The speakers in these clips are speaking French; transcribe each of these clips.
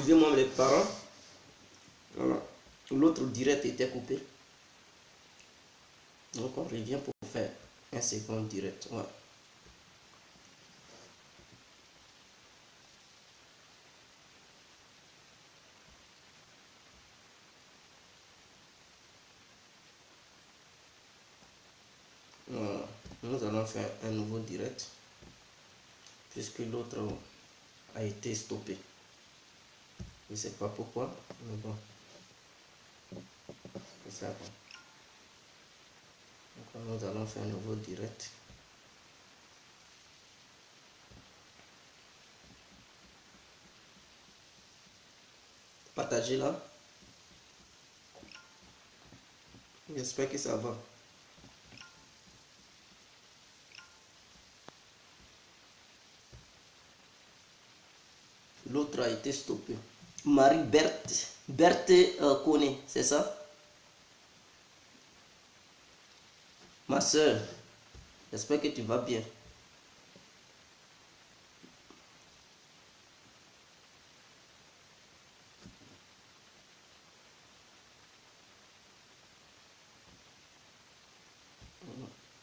excusez-moi les parents. Voilà. L'autre direct était coupé. Donc on revient pour faire un second direct. Ouais. Voilà. Nous allons faire un nouveau direct puisque l'autre a été stoppé. Je ne sais pas pourquoi, mais bon. C'est ça. Donc nous allons faire un nouveau direct. Partagez là. J'espère que ça va. L'autre a été stoppé. Berthe Kone, c'est ça? Ma soeur, j'espère que tu vas bien.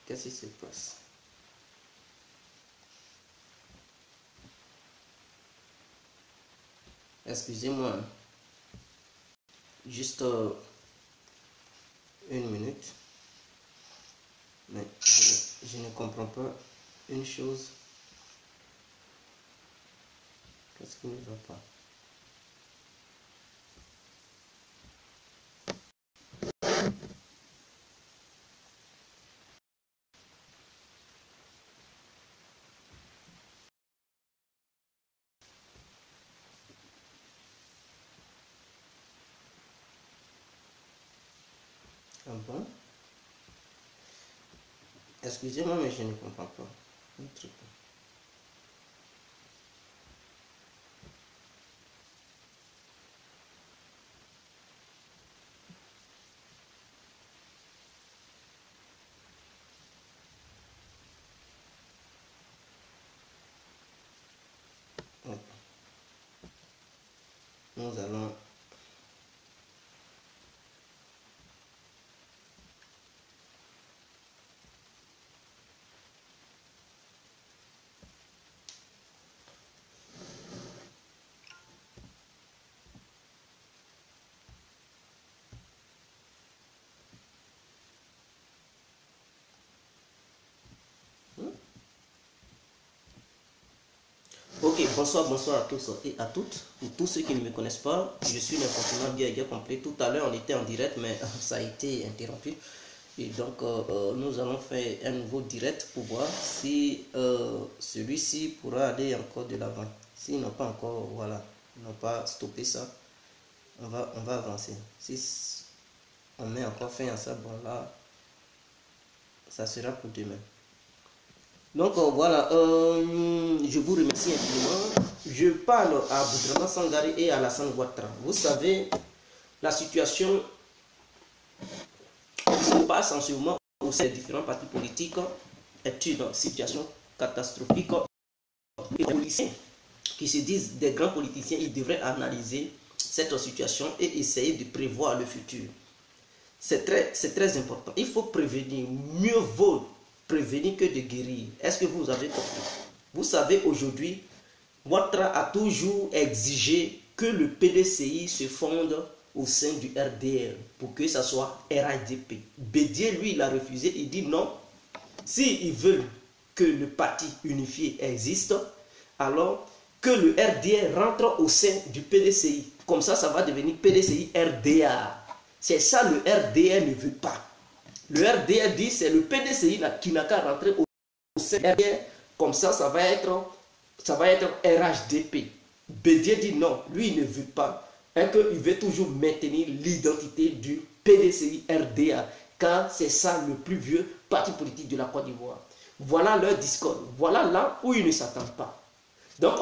Qu'est-ce qui se passe? Excusez-moi. Juste une minute. Mais je ne comprends pas une chose. Qu'est-ce qui ne va pas? Ah bon? Excusez-moi, mais je ne comprends pas. Un truc. Ouais. Nous allons... Ok, bonsoir à tous et à toutes. Pour tous ceux qui ne me connaissent pas, je suis l'incontournable Biaga complet. Tout à l'heure, on était en direct, mais ça a été interrompu. Et donc, nous allons faire un nouveau direct pour voir si celui-ci pourra aller encore de l'avant. S'ils n'ont pas encore, voilà, n'ont pas stoppé ça, on va avancer. Si on met encore fin à ça, bon là, ça sera pour demain. Donc voilà, je vous remercie infiniment. Je parle à Boudrama Sangare et à Alassane Ouattara. Vous savez, la situation qui se passe en ce moment où ces différents partis politiques est une situation catastrophique. Les politiciens qui se disent des grands politiciens, ils devraient analyser cette situation et essayer de prévoir le futur. C'est très important. Il faut prévenir. Mieux vaut prévenir que de guérir. Est-ce que vous avez compris? Vous savez, aujourd'hui, Ouattara a toujours exigé que le PDCI se fonde au sein du RDR pour que ça soit RADP. Bédier, lui, il a refusé. Il dit non. S'ils veulent que le parti unifié existe, alors que le RDR rentre au sein du PDCI. Comme ça, ça va devenir PDCI RDA. C'est ça le RDR ne veut pas. Le RDR dit c'est le PDCI qui n'a qu'à rentrer au sein du RDR. Comme ça, ça va être RHDP. Bédier dit non, lui il ne veut pas. Et qu'il veut toujours maintenir l'identité du PDCI RDA. Car c'est ça le plus vieux parti politique de la Côte d'Ivoire. Voilà leur discours. Voilà là où ils ne s'attendent pas. Donc,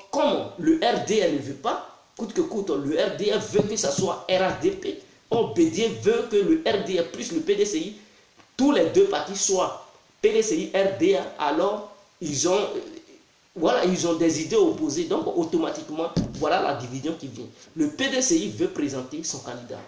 comme le RDR ne veut pas, coûte que coûte, le RDR veut que ça soit RHDP. Bédier veut que le RDA plus le PDCI, tous les deux partis soient PDCI, RDA, alors ils ont voilà, ils ont des idées opposées, donc automatiquement, voilà la division qui vient. Le PDCI veut présenter son candidat.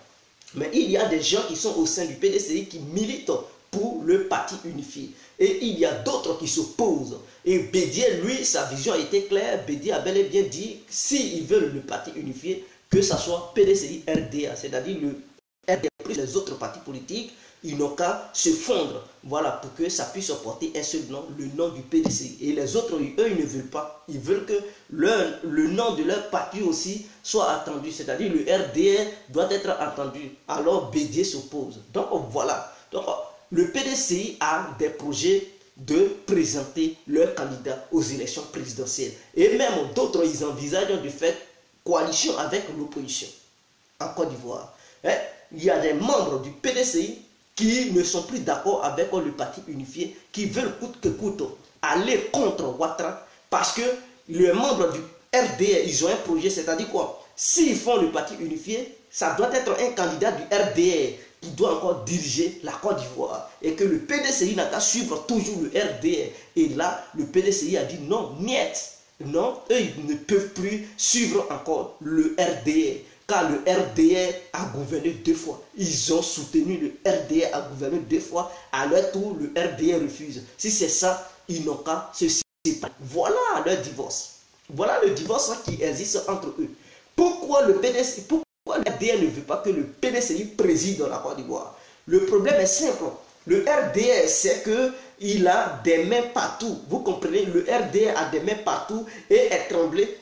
Mais il y a des gens qui sont au sein du PDCI qui militent pour le parti unifié. Et il y a d'autres qui s'opposent. Et Bédier, lui, sa vision a été claire. Bédier a bel et bien dit, s'ils veulent le parti unifié, que ce soit PDCI, RDA, c'est-à-dire le RDA plus les autres partis politiques, ils n'ont qu'à se fondre, voilà, pour que ça puisse porter un seul nom, le nom du PDCI. Et les autres, eux, ils ne veulent pas. Ils veulent que le nom de leur parti aussi soit attendu, c'est-à-dire le RDR doit être attendu. Alors Bédier s'oppose. Donc voilà. Donc le PDCI a des projets de présenter leur candidat aux élections présidentielles. Et même d'autres, ils envisagent de faire coalition avec l'opposition en Côte d'Ivoire. Il y a des membres du PDCI qui ne sont plus d'accord avec le parti unifié, qui veulent coûte que coûte aller contre Ouattara, parce que les membres du RDR, ils ont un projet, c'est-à-dire quoi? S'ils font le parti unifié, ça doit être un candidat du RDR qui doit encore diriger la Côte d'Ivoire, et que le PDCI n'a qu'à suivre toujours le RDR. Et là, le PDCI a dit non, niet, non, eux, ils ne peuvent plus suivre encore le RDR. Car le RDR a gouverné 2 fois. Ils ont soutenu le RDR a gouverné 2 fois. À leur tour, le RDR refuse. Si c'est ça, ils n'ont qu'à se séparer. Voilà leur divorce. Voilà le divorce qui existe entre eux. Pourquoi le PDCI, pourquoi le RDR ne veut pas que le PDCI préside la Côte d'Ivoire? Le problème est simple. Le RDR, c'est qu'il a des mains partout. Vous comprenez? Le RDR a des mains partout et est trempé.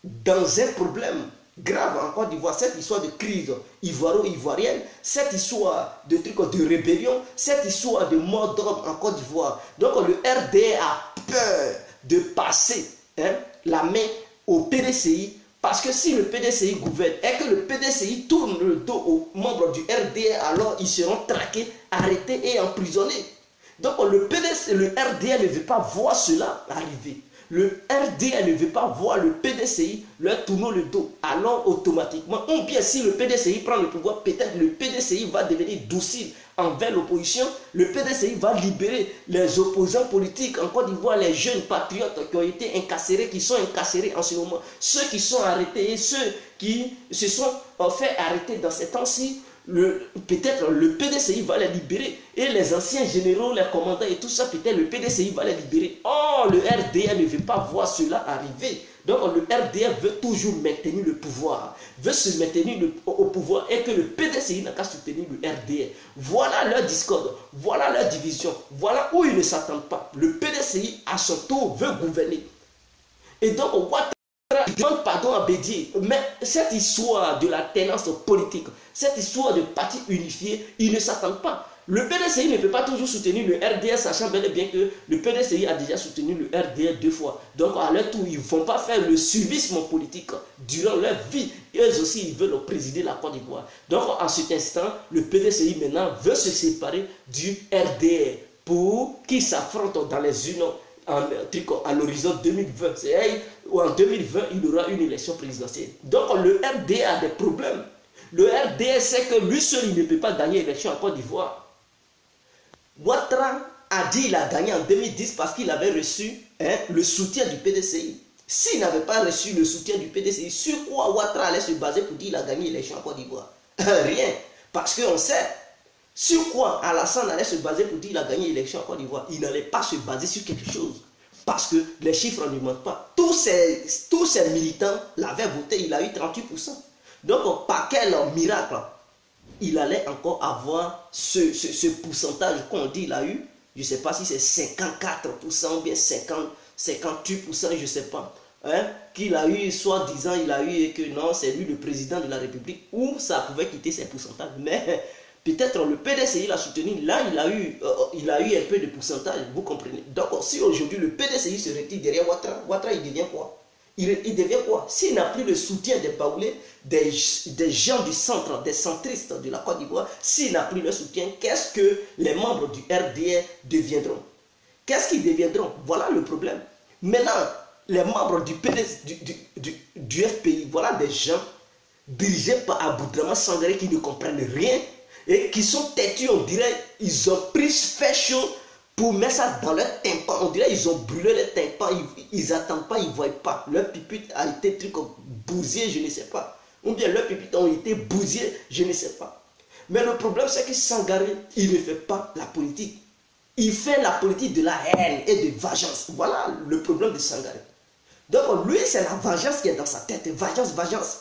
Dans un problème grave en Côte d'Ivoire, cette histoire de crise ivoiro-ivoirienne, cette histoire de rébellion, cette histoire de mort d'homme en Côte d'Ivoire. Donc le RDR a peur de passer la main au PDCI, parce que si le PDCI gouverne et que le PDCI tourne le dos aux membres du RDR, alors ils seront traqués, arrêtés et emprisonnés. Donc le RDR ne veut pas voir cela arriver. Le RDR ne veut pas voir le PDCI leur tourner le dos. Alors automatiquement, ou bien si le PDCI prend le pouvoir, peut-être le PDCI va devenir docile envers l'opposition. Le PDCI va libérer les opposants politiques en Côte d'Ivoire, les jeunes patriotes qui ont été incarcérés, qui sont incarcérés en ce moment, ceux qui sont arrêtés et ceux qui se sont fait arrêter dans ces temps-ci. Peut-être le PDCI va les libérer, et les anciens généraux, les commandants et tout ça, peut-être le PDCI va les libérer. Oh, le RDR ne veut pas voir cela arriver. Donc le RDR veut toujours maintenir le pouvoir, veut se maintenir au pouvoir, et que le PDCI n'a qu'à soutenir le RDR. Voilà leur discorde, voilà leur division, voilà où ils ne s'attendent pas. Le PDCI à son tour veut gouverner. Et donc il demande pardon à Bédier, mais cette histoire de la tenance politique, cette histoire de parti unifié, ils ne s'attendent pas. Le PDCI ne peut pas toujours soutenir le RDR, sachant bel et bien que le PDCI a déjà soutenu le RDR 2 fois. Donc à leur tour, ils ne vont pas faire le suivisme politique durant leur vie. Eux aussi, ils veulent présider la Côte d'Ivoire. Donc en cet instant, le PDCI maintenant veut se séparer du RDR pour qu'ils s'affrontent dans les urnes à l'horizon 2020. En 2020, il y aura une élection présidentielle. Donc le RDR a des problèmes. Le RDR sait que lui seul, il ne peut pas gagner l'élection en Côte d'Ivoire. Ouattara a dit qu'il a gagné en 2010 parce qu'il avait reçu le soutien du PDCI. S'il n'avait pas reçu le soutien du PDCI, sur quoi Ouattara allait se baser pour dire qu'il a gagné l'élection en Côte d'Ivoire? Rien. Parce qu'on sait. Sur quoi Alassane allait se baser pour dire qu'il a gagné l'élection en Côte d'Ivoire? Il n'allait pas se baser sur quelque chose. Parce que les chiffres ne mentent pas. Tous ces militants l'avaient voté, il a eu 38%. Donc, par quel miracle il allait encore avoir ce pourcentage qu'on dit il a eu? Je ne sais pas si c'est 54% ou bien 58%, je ne sais pas. Qu'il a eu, soi-disant, il a eu et que non, c'est lui le président de la République, ou ça pouvait quitter ses pourcentages. Mais peut-être le PDCI l'a soutenu, là il a eu un peu de pourcentage, vous comprenez. Donc si aujourd'hui le PDCI se retire derrière Ouattara, Ouattara il devient quoi? Il devient quoi? S'il n'a plus le soutien des Baoulés, des gens du centre, des centristes de la Côte d'Ivoire, s'il n'a plus le soutien, qu'est-ce que les membres du RDR deviendront? Qu'est-ce qu'ils deviendront? Voilà le problème. Maintenant, les membres du FPI, voilà des gens dirigés par Aboudraman Sangaré qui ne comprennent rien et qui sont têtus, on dirait, ils ont pris fait chaud pour mettre ça dans leur tympan. On dirait qu'ils ont brûlé les tympans, ils n'attendent pas, ils ne voient pas. Leur pupitre a été bousillé, je ne sais pas. Ou bien leurs pupitres ont été bousillés, je ne sais pas. Mais le problème, c'est que Sangaré, il ne fait pas la politique. Il fait la politique de la haine et de vengeance. Voilà le problème de Sangaré. Donc lui, c'est la vengeance qui est dans sa tête. Vengeance, vengeance.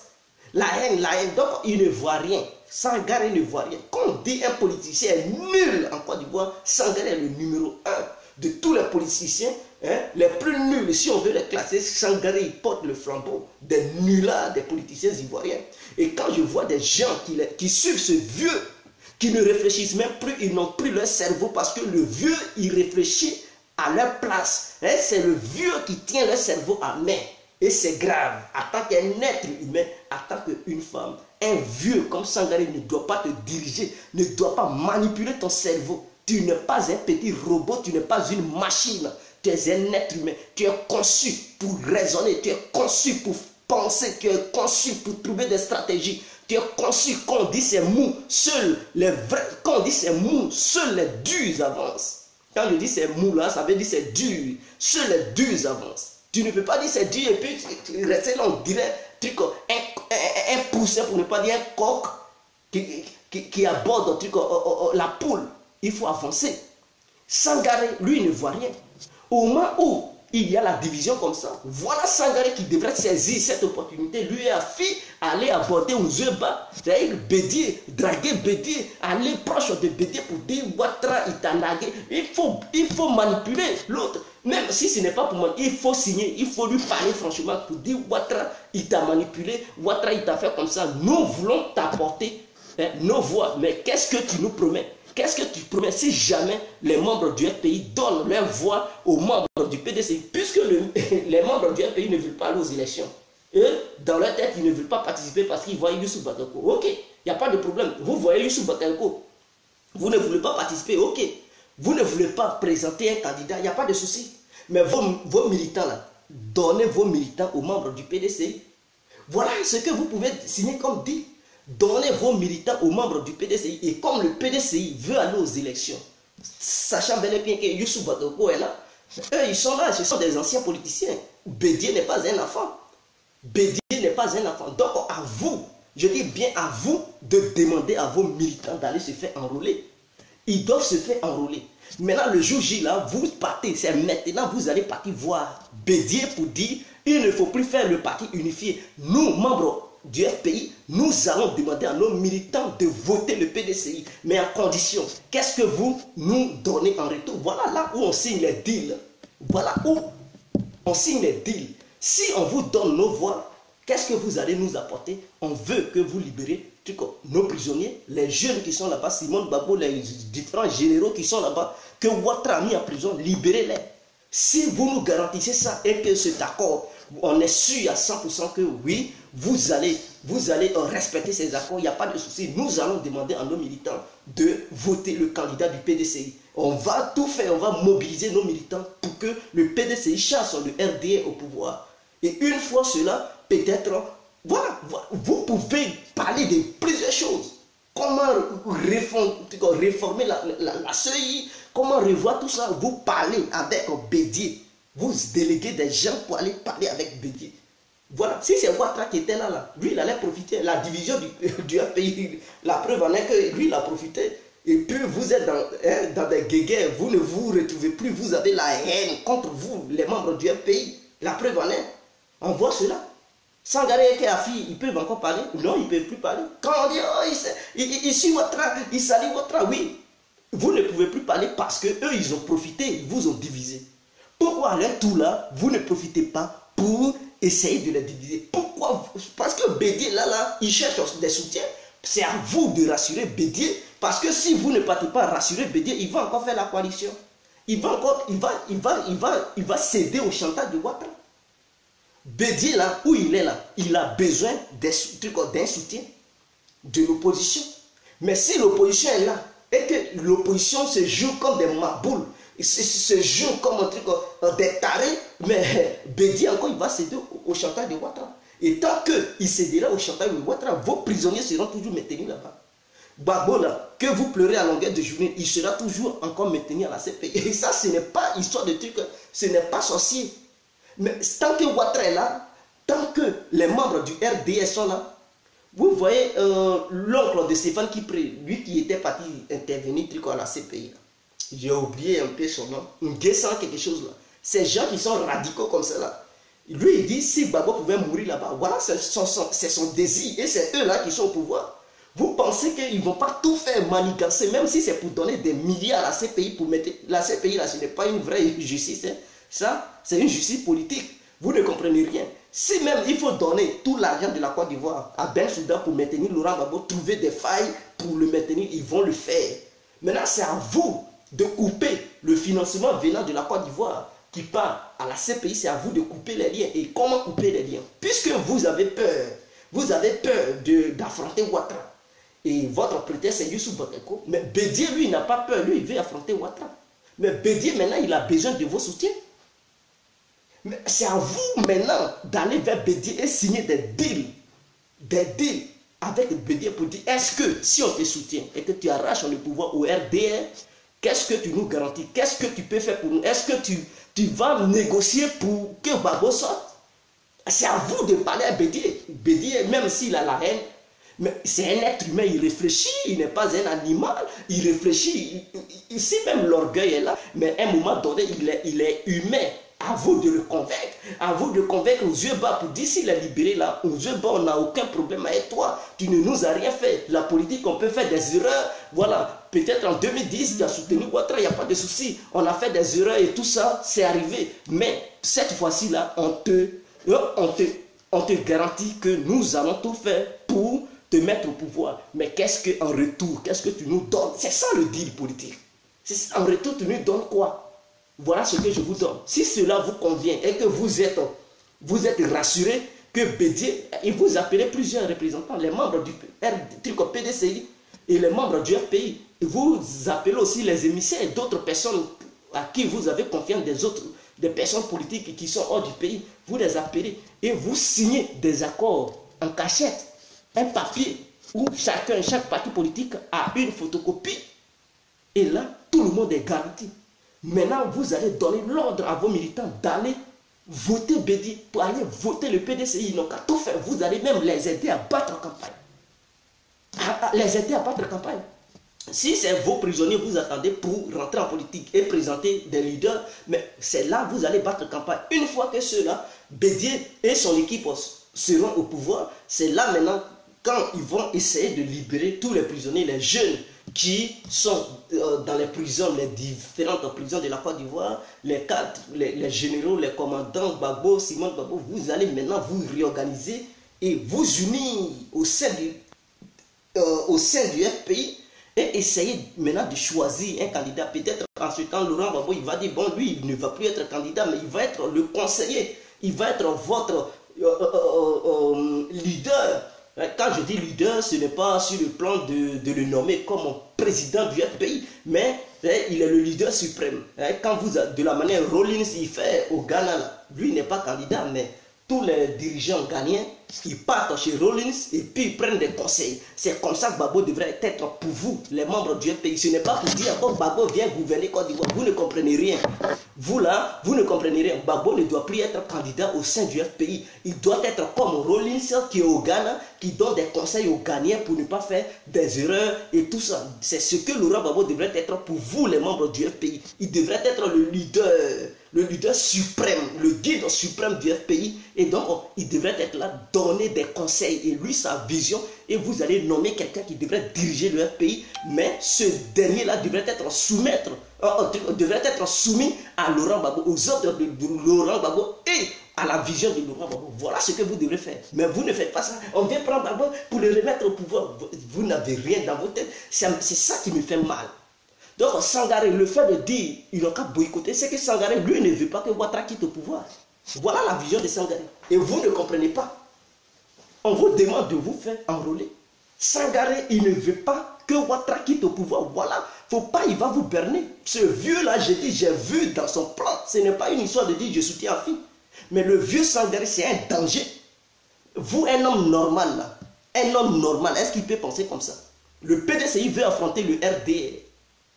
La haine, la haine. Donc il ne voit rien. Sangaré ne voit rien. Quand on dit un politicien est nul en Côte d'Ivoire, Sangaré est le numéro 1 de tous les politiciens, hein, les plus nuls. Si on veut les classer, Sangaré il porte le flambeau des nullards des politiciens ivoiriens. Et quand je vois des gens qui suivent ce vieux, qui ne réfléchissent même plus, ils n'ont plus leur cerveau parce que le vieux, il réfléchit à leur place. Hein, c'est le vieux qui tient leur cerveau à main. Et c'est grave. En tant qu'un être humain, en tant qu'une femme, un vieux comme Sangaré ne doit pas te diriger, ne doit pas manipuler ton cerveau. Tu n'es pas un petit robot, tu n'es pas une machine. Tu es un être humain. Tu es conçu pour raisonner, tu es conçu pour penser, tu es conçu pour trouver des stratégies. Tu es conçu, quand on dit c'est mou, seuls les vrais, quand on dit c'est mou, seuls les durs avancent. Quand je dis c'est mou là, ça veut dire c'est dur. Seuls les durs avancent. Tu ne peux pas dire c'est dur et puis rester là, on dirait un poussin, pour ne pas dire un coq qui aborde la poule. Il faut avancer. Sangaré, lui, il ne voit rien. Au moment où il y a la division comme ça, voilà Sangaré qui devrait saisir cette opportunité. Lui a fait aller aborder Ouzeba, c'est-à-dire Bédié, draguer Bédié, aller proche de Bédié pour dire Ouattara, il t'a nagué. Il faut manipuler l'autre. Même si ce n'est pas pour moi, il faut signer, il faut lui parler franchement pour dire Ouattara, il t'a manipulé, Ouattara, il t'a fait comme ça. Nous voulons t'apporter nos voix. Mais qu'est-ce que tu nous promets? Qu'est-ce que tu promets si jamais les membres du FPI donnent leur voix aux membres du PDCI, puisque les membres du FPI ne veulent pas aller aux élections? Eux, dans leur tête, ils ne veulent pas participer parce qu'ils voient Youssou Bakayoko. Ok, il n'y a pas de problème. Vous voyez Youssou Bakayoko, vous ne voulez pas participer, ok. Vous ne voulez pas présenter un candidat, il n'y a pas de souci. Mais vos militants là, donnez vos militants aux membres du PDCI. Voilà ce que vous pouvez signer comme dit. Donnez vos militants aux membres du PDCI. Et comme le PDCI veut aller aux élections, sachant bel et bien que Youssou Bakayoko est là, eux ils sont là, ce sont des anciens politiciens. Bédié n'est pas un enfant. Bédié n'est pas un enfant. Donc à vous, je dis bien à vous, de demander à vos militants d'aller se faire enrôler. Ils doivent se faire enrôler. Maintenant, le jour J, là, vous partez. C'est maintenant vous allez partir voir Bédié pour dire il ne faut plus faire le parti unifié. Nous, membres du FPI, nous allons demander à nos militants de voter le PDCI. Mais en condition, qu'est-ce que vous nous donnez en retour? Voilà là où on signe les deals. Voilà où on signe les deals. Si on vous donne nos voix, qu'est-ce que vous allez nous apporter? On veut que vous libérez nos prisonniers, les jeunes qui sont là-bas, Simone Babo, les différents généraux qui sont là-bas, que Ouattara a mis en prison, libérez-les. Si vous nous garantissez ça et que cet accord, on est sûr à 100% que oui, vous allez respecter ces accords, il n'y a pas de souci. Nous allons demander à nos militants de voter le candidat du PDCI. On va tout faire, on va mobiliser nos militants pour que le PDCI chasse le RDA au pouvoir. Et une fois cela, peut-être, voilà, vous pouvez parler de plusieurs choses. Comment réformer la CEI, comment revoir tout ça. Vous parlez avec Bédié. Vous déléguez des gens pour aller parler avec Bédié. Voilà, si c'est Ouattara qui était là, lui il allait profiter. La division du FPI, la preuve en est que lui il a profité. Et puis vous êtes dans des guéguerres, vous ne vous retrouvez plus, vous avez la haine contre vous, les membres du FPI. La preuve en est, on voit cela. Sangaré et Kéafi, ils peuvent encore parler? Non, ils ne peuvent plus parler. Quand on dit, oh, il suit Ouattara, il salue Ouattara, oui. Vous ne pouvez plus parler parce qu'eux, ils ont profité, ils vous ont divisé. Pourquoi à leur tour là, vous ne profitez pas pour essayer de les diviser? Pourquoi? Parce que Bédié, là, il cherche des soutiens. C'est à vous de rassurer Bédié. Parce que si vous ne partez pas rassurer Bédié, il va encore faire la coalition. Il va céder au chantage de Ouattara. Bédié, là, où il est là, il a besoin d'un soutien de l'opposition. Mais si l'opposition est là, et que l'opposition se joue comme des maboules, se joue comme un truc, des tarés, mais Bédié encore, il va céder au chantage de Ouattara. Et tant qu'il cédera au chantage de Ouattara, vos prisonniers seront toujours maintenus là-bas. Gbagbo là, que vous pleurez à longueur de journée, il sera toujours encore maintenu à la CPI. Et ça, ce n'est pas histoire de truc, ce n'est pas sorcier. Mais tant que Ouattara est là, tant que les membres du RDS sont là, vous voyez l'oncle de Stéphane Kipré, lui qui était parti intervenir à la CPI. J'ai oublié un peu son nom. Nguessan quelque chose là. Ces gens qui sont radicaux comme ça là. Lui il dit si Gbagbo pouvait mourir là-bas, voilà c'est son désir. Et c'est eux là qui sont au pouvoir. Vous pensez qu'ils ne vont pas tout faire manigancer, même si c'est pour donner des milliards à la CPI pour mettre. La CPI là, ce n'est pas une vraie justice. Hein. Ça, c'est une justice politique. Vous ne comprenez rien. Si même il faut donner tout l'argent de la Côte d'Ivoire à Ben Souda pour maintenir Laurent Gbagbo, trouver des failles pour le maintenir, ils vont le faire. Maintenant, c'est à vous de couper le financement venant de la Côte d'Ivoire qui part à la CPI. C'est à vous de couper les liens. Et comment couper les liens? Puisque vous avez peur d'affronter Ouattara. Et votre prétexte c'est Youssou Bakeko. Mais Bédié, lui, n'a pas peur. Lui, il veut affronter Ouattara. Mais Bédié, maintenant, il a besoin de vos soutiens. Mais c'est à vous maintenant d'aller vers Bédié et signer des deals avec Bédié pour dire est-ce que si on te soutient et que tu arraches le pouvoir au RDR, qu'est-ce que tu nous garantis? Qu'est-ce que tu peux faire pour nous? Est-ce que tu vas négocier pour que Gbagbo sorte? C'est à vous de parler à Bédié. Bédié, même s'il a la haine, mais c'est un être humain, il réfléchit, il n'est pas un animal, il réfléchit. Ici même l'orgueil est là, mais à un moment donné, il est humain. À vous de le convaincre, à vous de convaincre aux yeux bas pour dire s'il est libéré là, aux yeux bas, on n'a aucun problème avec toi, tu ne nous as rien fait. La politique, on peut faire des erreurs, voilà, peut-être en 2010, tu as soutenu Ouattara, il n'y a pas de souci, on a fait des erreurs et tout ça, c'est arrivé. Mais cette fois-ci là, on te garantit que nous allons tout faire pour te mettre au pouvoir. Mais qu'est-ce qu'en retour, qu'est-ce que tu nous donnes? C'est ça le deal politique. En retour, tu nous donnes quoi? Voilà ce que je vous donne. Si cela vous convient et que vous êtes rassuré que Bédié, il vous appelez plusieurs représentants, les membres du PDCI et les membres du FPI. Et vous appelez aussi les émissaires et d'autres personnes à qui vous avez confiance, des personnes politiques qui sont hors du pays. Vous les appelez et vous signez des accords en cachette, un papier où chaque parti politique a une photocopie. Et là, tout le monde est garanti. Maintenant, vous allez donner l'ordre à vos militants d'aller voter Bédié, pour aller voter le PDCI. Ils n'ont qu'à tout faire. Vous allez même les aider à battre campagne. Les aider à battre campagne. Si c'est vos prisonniers, vous attendez pour rentrer en politique et présenter des leaders, mais c'est là que vous allez battre campagne. Une fois que ceux-là, Bédié et son équipe seront au pouvoir, c'est là maintenant quand ils vont essayer de libérer tous les prisonniers, les jeunes qui sont dans les prisons, les différentes prisons de la Côte d'Ivoire, les cadres, les généraux, les commandants, Gbagbo, Simon Gbagbo, vous allez maintenant vous réorganiser et vous unir au sein du FPI et essayer maintenant de choisir un candidat. Peut-être en ce temps, Laurent Gbagbo, il va dire, bon, lui, il ne va plus être candidat, mais il va être le conseiller, il va être votre leader. Quand je dis leader, ce n'est pas sur le plan de le nommer comme président du FPI, mais il est le leader suprême. Quand vous, de la manière Rawlings il fait au Ghana, lui n'est pas candidat, mais tous les dirigeants ghanéens, ils partent chez Rawlings et puis ils prennent des conseils. C'est comme ça que Gbagbo devrait être pour vous, les membres du FPI. Ce n'est pas pour dire, oh, Gbagbo vient gouverner Côte d'Ivoire. Vous ne comprenez rien. Vous là, vous ne comprenez rien. Gbagbo ne doit plus être candidat au sein du FPI. Il doit être comme Rawlings qui est au Ghana, qui donne des conseils aux Ghanéens pour ne pas faire des erreurs et tout ça. C'est ce que Laurent Gbagbo devrait être pour vous, les membres du FPI. Il devrait être le leader suprême, le guide suprême du FPI. Et donc, il devrait être là, donner des conseils. Et lui, sa vision, et vous allez nommer quelqu'un qui devrait diriger le FPI. Mais ce dernier-là devrait être soumis à Laurent Gbagbo, aux ordres de Laurent Gbagbo et à la vision de Laurent Gbagbo. Voilà ce que vous devrez faire. Mais vous ne faites pas ça. On vient prendre Gbagbo pour le remettre au pouvoir. Vous n'avez rien dans votre tête. C'est ça qui me fait mal. Donc Sangaré, le fait de dire il n'a qu'à boycotter, c'est que Sangaré, lui, ne veut pas que Ouattara quitte au pouvoir. Voilà la vision de Sangaré. Et vous ne comprenez pas. On vous demande de vous faire enrôler. Sangaré, il ne veut pas que Ouattara quitte au pouvoir. Voilà. Faut pas, il va vous berner. Ce vieux-là, j'ai vu dans son plan. Ce n'est pas une histoire de dire je soutiens Afi. Mais le vieux Sangaré, c'est un danger. Vous, un homme normal, là, un homme normal, est-ce qu'il peut penser comme ça? Le PDCI veut affronter le RDR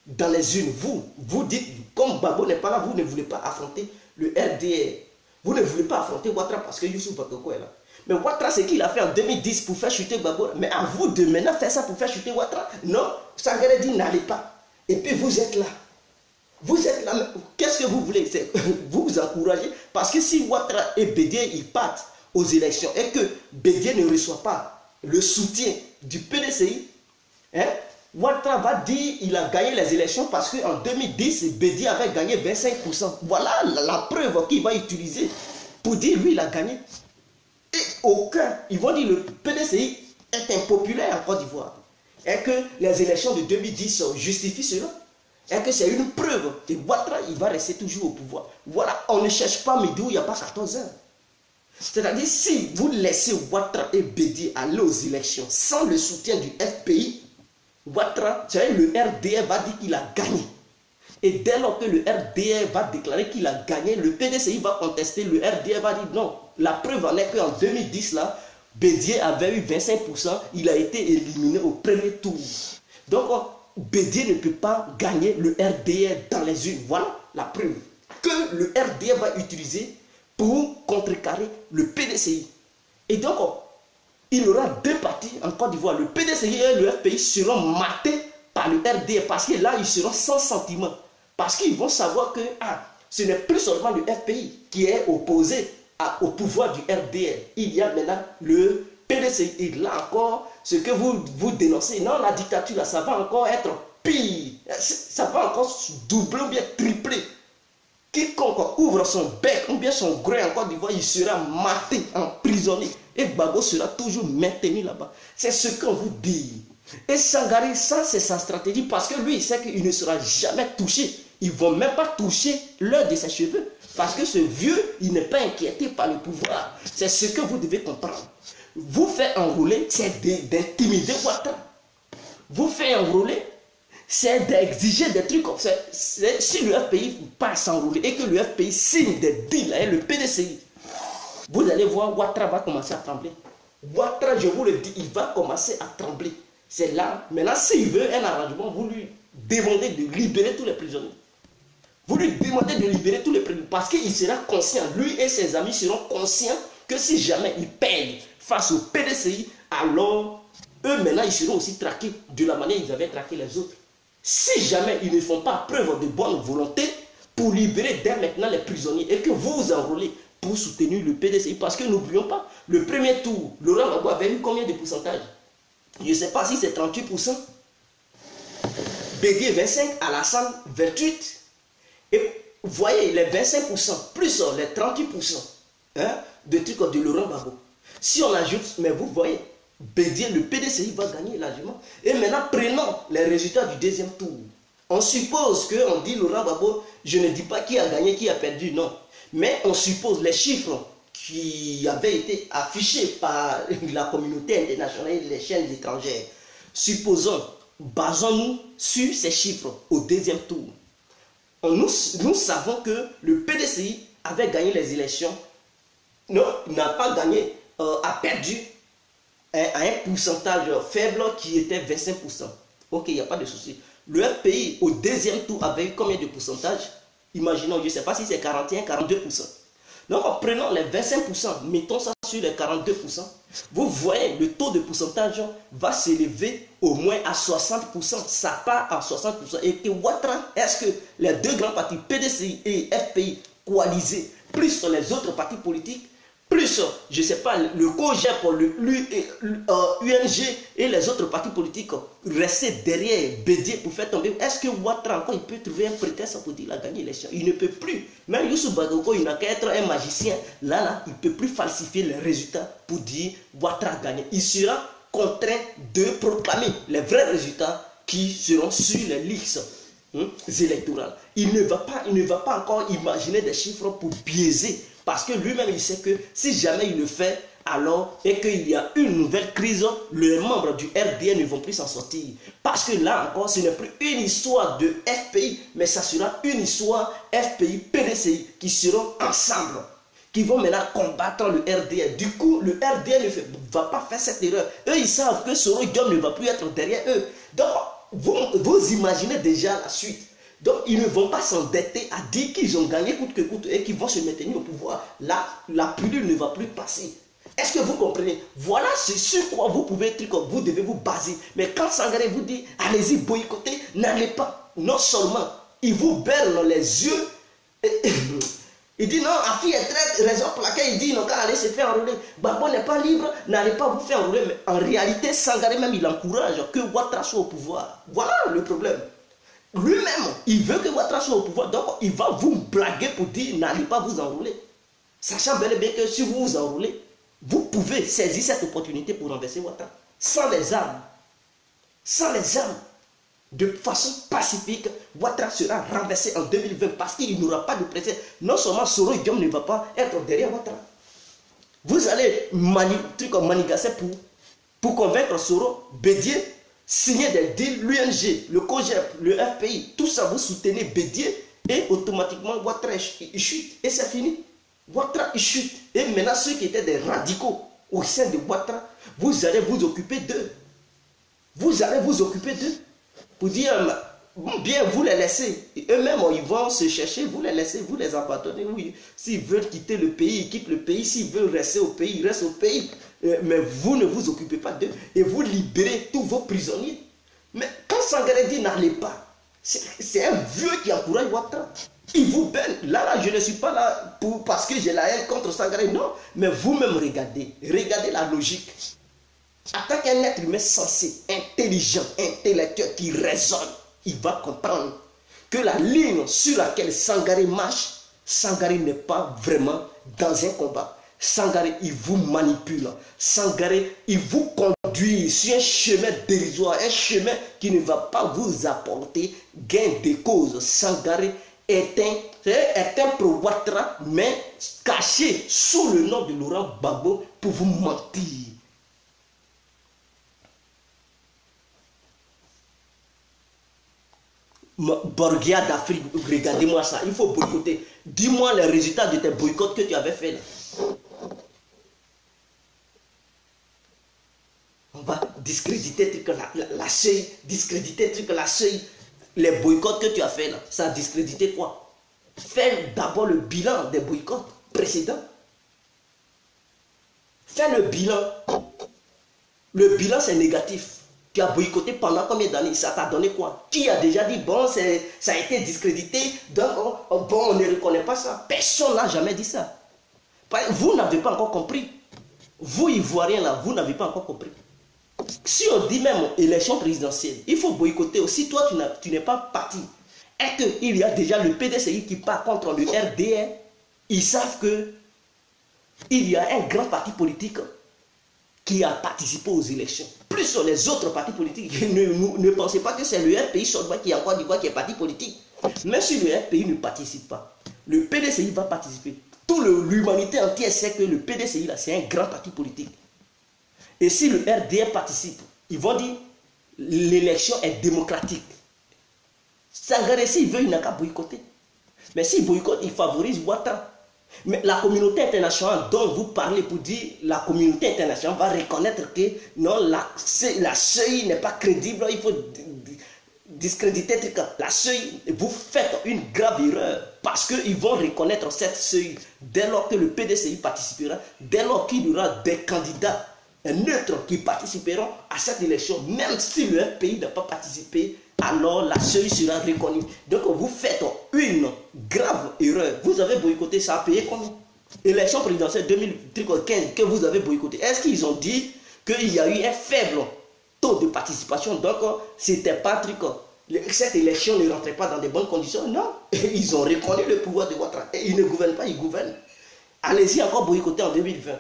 dans les urnes. Vous dites, comme Babo n'est pas là, vous ne voulez pas affronter le RDR. Vous ne voulez pas affronter Ouattara parce que Youssou Bakoko est là. Mais Ouattara, c'est qu'il a fait en 2010 pour faire chuter Babo. Mais à vous de maintenant faire ça pour faire chuter Ouattara. Non, Sangaré dit n'allez pas. Et puis vous êtes là. Vous êtes là. Qu'est-ce que vous voulez? Vous vous encouragez. Parce que si Ouattara et Bédié ils partent aux élections et que Bédié ne reçoit pas le soutien du PDCI, hein, Ouattara va dire qu'il a gagné les élections parce qu'en 2010, Bédié avait gagné 25%. Voilà la preuve qu'il va utiliser pour dire lui il a gagné. Et aucun, ils vont dire le PDCI est impopulaire en Côte d'Ivoire. Et que les élections de 2010 justifient cela. Et que c'est une preuve. Et Ouattara, il va rester toujours au pouvoir. Voilà, on ne cherche pas midi où il n'y a pas 14 heures. C'est-à-dire, si vous laissez Ouattara et Bédié aller aux élections sans le soutien du FPI, Ouattara, le RDR va dire qu'il a gagné. Et dès lors que le RDR va déclarer qu'il a gagné, le PDCI va contester, le RDR va dire non. La preuve en est qu'en 2010, là, Bédié avait eu 25%, il a été éliminé au premier tour. Donc, Bédié ne peut pas gagner le RDR dans les urnes. Voilà la preuve que le RDR va utiliser pour contrecarrer le PDCI. Et donc, il y aura deux partis en Côte d'Ivoire. Le PDCI et le FPI seront matés par le RDR parce que là, ils seront sans sentiment. Parce qu'ils vont savoir que ce n'est plus seulement le FPI qui est opposé au pouvoir du RDR. Il y a maintenant le PDCI. Et là encore, ce que vous dénoncez, non, la dictature, là, ça va encore être pire. Ça va encore doubler ou bien tripler. Quiconque ouvre son bec ou bien son gré en Côte d'Ivoire, il sera maté, emprisonné. Et Babo sera toujours maintenu là-bas. C'est ce qu'on vous dit. Et Sangaré, ça c'est sa stratégie parce que lui, il sait qu'il ne sera jamais touché. Ils ne vont même pas toucher l'un de ses cheveux. Parce que ce vieux, il n'est pas inquiété par le pouvoir. C'est ce que vous devez comprendre. Vous faites enrouler, c'est d'intimider Ouattara. Vous faites enrouler, c'est d'exiger des trucs comme ça. Si le FPI passe enrouler et que le FPI signe des deals avec le PDCI, vous allez voir, Ouattara va commencer à trembler. Ouattara, je vous le dis, il va commencer à trembler. C'est là, maintenant, s'il veut un arrangement, vous lui demandez de libérer tous les prisonniers. Vous lui demandez de libérer tous les prisonniers parce qu'il sera conscient, lui et ses amis seront conscients que si jamais ils perdent face au PDCI, alors eux maintenant ils seront aussi traqués de la manière dont ils avaient traqué les autres. Si jamais ils ne font pas preuve de bonne volonté pour libérer dès maintenant les prisonniers et que vous vous enrôlez pour soutenir le PDCI, parce que n'oublions pas, le premier tour, Laurent Gbagbo avait eu combien de pourcentage? Je ne sais pas si c'est 38%. Bédié 25%, Alassane 28%. Et vous voyez, les 25% plus les 38% de trucs de Laurent Gbagbo. Si on ajoute, mais vous voyez, Bédié, le PDCI va gagner largement. Et maintenant, prenons les résultats du deuxième tour. On suppose qu'on dit Laurent Gbagbo, je ne dis pas qui a gagné, qui a perdu, non. Mais on suppose les chiffres qui avaient été affichés par la communauté internationale et les chaînes étrangères. Supposons, basons-nous sur ces chiffres au deuxième tour. Nous savons que le PDCI avait gagné les élections, non, n'a pas gagné, a perdu à un pourcentage faible qui était 25%. Ok, il n'y a pas de souci. Le FPI au deuxième tour avait eu combien de pourcentage? Imaginons, je ne sais pas si c'est 41, 42%. Donc, prenons les 25%, mettons ça sur les 42%. Vous voyez, le taux de pourcentage va s'élever au moins à 60%. Ça part à 60%. Et Ouattara, est-ce que les deux grands partis, PDCI et FPI, coalisés, plus les autres partis politiques, plus, je ne sais pas, le COGEP, UNG et les autres partis politiques rester derrière Bédié pour faire tomber. Est-ce que Ouattara encore il peut trouver un prétexte pour dire qu'il a gagné l'élection? Il ne peut plus. Même Youssou Bakoko, il n'a qu'à être un magicien. Là, il ne peut plus falsifier les résultats pour dire Ouattara a gagné. Il sera contraint de proclamer les vrais résultats qui seront sur les listes électorales. Il ne va pas encore imaginer des chiffres pour biaiser. Parce que lui-même, il sait que si jamais il le fait, alors, et qu'il y a une nouvelle crise, les membres du RDR ne vont plus s'en sortir. Parce que là encore, ce n'est plus une histoire de FPI, mais ça sera une histoire FPI-PDCI qui seront ensemble, qui vont maintenant combattre le RDR. Du coup, le RDR ne va pas faire cette erreur. Eux, ils savent que Soro Guillaume ne va plus être derrière eux. Donc, vous imaginez déjà la suite. Donc, ils ne vont pas s'endetter à dire qu'ils ont gagné coûte que coûte et qu'ils vont se maintenir au pouvoir. Là, la pilule ne va plus passer. Est-ce que vous comprenez? Voilà c'est sur quoi vous pouvez être, vous devez vous baser. Mais quand Sangaré vous dit, allez-y, boycottez, n'allez pas. Non seulement, il vous berne les yeux. Il dit non, Afi est très raison pour laquelle il dit non, quand allez se faire enrôler. Babo n'est pas libre, n'allez pas vous faire enrôler. Mais en réalité, Sangaré même, il encourage que Ouattara soit au pouvoir. Voilà le problème. Lui-même, il veut que Ouattara soit au pouvoir. Donc, il va vous blaguer pour dire n'allez pas vous enrôler. Sachant bel et bien que si vous vous enrôlez, vous pouvez saisir cette opportunité pour renverser Ouattara. Sans les armes. Sans les armes. De façon pacifique, Ouattara sera renversé en 2020 parce qu'il n'aura pas de précédent. Non seulement Soro Guillaume ne va pas être derrière Ouattara. Vous allez manigasser pour convaincre Soro, Bédier, signer des deals, l'UNG, le COGEP, le FPI, tout ça, vous soutenez Bédier et automatiquement Ouattara il chute et c'est fini. Ouattara il chute. Et maintenant, ceux qui étaient des radicaux au sein de Ouattara, vous allez vous occuper d'eux. Vous allez vous occuper d'eux. Pour dire, bien, vous les laissez. Eux-mêmes, ils vont se chercher, vous les laissez, vous les abandonnez. Oui, s'ils veulent quitter le pays, ils quittent le pays. S'ils veulent rester au pays, ils restent au pays. Mais vous ne vous occupez pas d'eux. Et vous libérez tous vos prisonniers. Mais quand Sangaré dit n'allez pas, c'est un vieux qui encourage Ouattara. Il vous baigne. Là, je ne suis pas là parce que j'ai la haine contre Sangaré. Non, mais vous-même regardez. Regardez la logique. En tant qu'un être humain sensé, intelligent, intellectuel, qui raisonne, il va comprendre que la ligne sur laquelle Sangaré marche, Sangaré n'est pas vraiment dans un combat. Sangaré, il vous manipule. Sangaré, il vous conduit sur un chemin dérisoire, un chemin qui ne va pas vous apporter gain de cause. Sangaré est un pro-Ouattara, mais caché sous le nom de Laurent Gbagbo pour vous mentir. Borgia d'Afrique, regardez-moi ça, il faut boycotter. Dis-moi les résultats de tes boycotts que tu avais fait là. On va discréditer la seuil, discréditer la seuil. Les boycotts que tu as fait là, ça a discrédité quoi? Fais d'abord le bilan des boycotts précédents. Fais le bilan. Le bilan c'est négatif. Tu as boycotté pendant combien d'années? Ça t'a donné quoi? Qui a déjà dit, bon, ça a été discrédité, donc bon, on ne reconnaît pas ça. Personne n'a jamais dit ça. Vous n'avez pas encore compris. Vous, Ivoiriens, là, vous n'avez pas encore compris. Si on dit même élection présidentielle, il faut boycotter aussi. Toi, tu n'es pas parti. Et qu'il y a déjà le PDCI qui part contre le RDR, ils savent que il y a un grand parti politique qui a participé aux élections. Plus sur les autres partis politiques, ne pensez pas que c'est le RPI seulement qui a encore dit quoi qui est parti politique. Même si le RPI ne participe pas, le PDCI va participer. Toute l'humanité entière sait que le PDCI, là, c'est un grand parti politique. Et si le RDR participe, ils vont dire l'élection est démocratique. Sangaré, s'il veut, il n'a qu'à boycotter. Mais s'il boycotte, il favorise Ouattara. Mais la communauté internationale dont vous parlez pour dire la communauté internationale va reconnaître que non, la seuil n'est pas crédible, il faut discréditer la seuil. Vous faites une grave erreur parce qu'ils vont reconnaître cette seuil dès lors que le PDCI participera, dès lors qu'il y aura des candidats neutres qui participeront à cette élection, même si le pays n'a pas participé. Alors la seuil sera reconnue. Donc vous faites une grave erreur. Vous avez boycotté, ça a payé combien? Élection présidentielle 2015 que vous avez boycotté. Est-ce qu'ils ont dit qu'il y a eu un faible taux de participation? Donc c'était pas truc. Cette élection ne rentrait pas dans de bonnes conditions. Non. Ils ont reconnu le pouvoir de Ouattara. Ils ne gouvernent pas, ils gouvernent. Allez-y encore boycotter en 2020.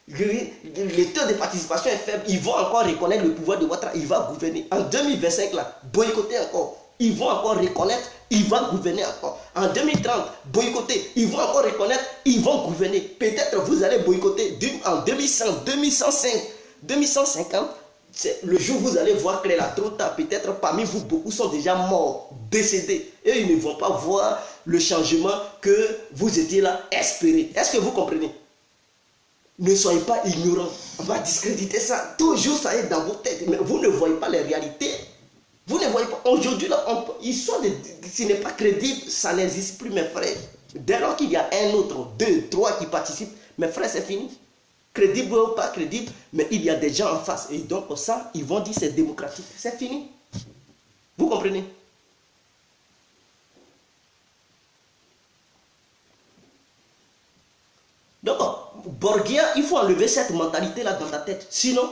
Le taux de participation est faible, ils vont encore reconnaître le pouvoir de Ouattara, il va gouverner. En 2025, là, boycotter encore, ils vont encore reconnaître, il va gouverner encore. En 2030, boycotter, ils vont encore reconnaître, ils vont gouverner. Peut-être vous allez boycotter en 2100, 2105, 2150. Le jour où vous allez voir que là, trop tard, peut-être parmi vous, beaucoup sont déjà morts, décédés. Et ils ne vont pas voir le changement que vous étiez là espérer. Est-ce que vous comprenez? Ne soyez pas ignorants. On va discréditer ça. Toujours ça est dans vos têtes. Mais vous ne voyez pas les réalités. Vous ne voyez pas. Aujourd'hui, histoire de ce n'est pas crédible, ça n'existe plus, mes frères. Dès lors qu'il y a un autre, deux, trois qui participent, mes frères, c'est fini. Crédible ou pas crédible, mais il y a des gens en face. Et donc, pour ça, ils vont dire c'est démocratique. C'est fini. Vous comprenez? Donc, Borgia, il faut enlever cette mentalité-là dans ta tête. Sinon,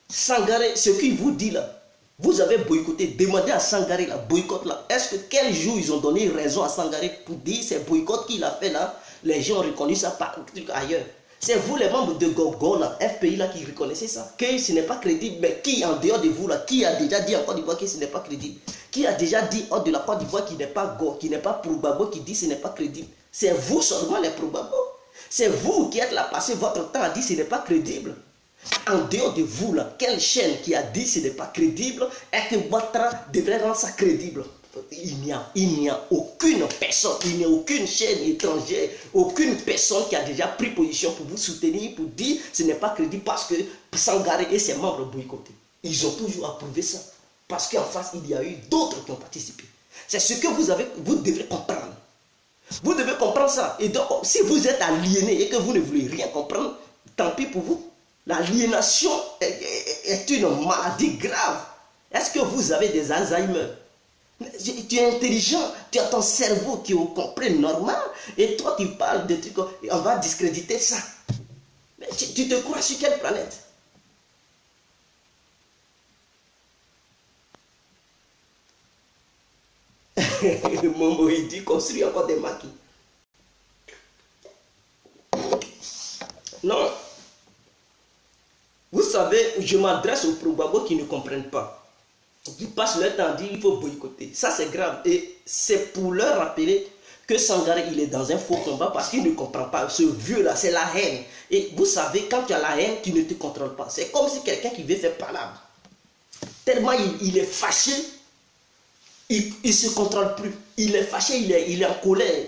Sangaré, ce qu'il vous dit là, vous avez boycotté. Demandez à Sangaré la boycott là. Est-ce que quel jour ils ont donné raison à Sangaré pour dire c'est boycott qu'il a fait là? Les gens ont reconnu ça par ailleurs. C'est vous les membres de Gogo là, FPI là, qui reconnaissez ça. Que ce n'est pas crédible. Mais qui en dehors de vous là, qui a déjà dit en Côte d'Ivoire que ce n'est pas crédible? Qui a déjà dit hors de la Côte d'Ivoire qui n'est pas Go, qui n'est pas Probabo, qui dit ce n'est pas crédible? C'est vous seulement les Probabo. C'est vous qui êtes là, passé votre temps à dire ce n'est pas crédible. En dehors de vous, là, quelle chaîne qui a dit ce n'est pas crédible et que Ouattara devrait rendre ça crédible? Il n'y a aucune personne, il n'y a aucune chaîne étrangère, aucune personne qui a déjà pris position pour vous soutenir, pour dire ce n'est pas crédible parce que Sangaré et ses membres boycottés. Ils ont toujours approuvé ça. Parce qu'en face, il y a eu d'autres qui ont participé. C'est ce que vous devez comprendre. Vous devez comprendre ça. Et donc, si vous êtes aliéné et que vous ne voulez rien comprendre, tant pis pour vous. L'aliénation est une maladie grave. Est-ce que vous avez des Alzheimer? Tu es intelligent, tu as ton cerveau qui est au complet normal, et toi tu parles de trucs, on va discréditer ça. Mais tu te crois sur quelle planète? Momo, il dit construit encore des maquis. Non. Vous savez, je m'adresse aux Probabo qui ne comprennent pas. Qui passent leur temps à dire qu'il faut boycotter. Ça, c'est grave. Et c'est pour leur rappeler que Sangaré, il est dans un faux combat parce qu'il ne comprend pas. Ce vieux-là, c'est la haine. Et vous savez, quand tu as la haine, tu ne te contrôles pas. C'est comme si quelqu'un qui veut faire palabre. Tellement il est fâché, il ne se contrôle plus. Il est fâché, il est en colère.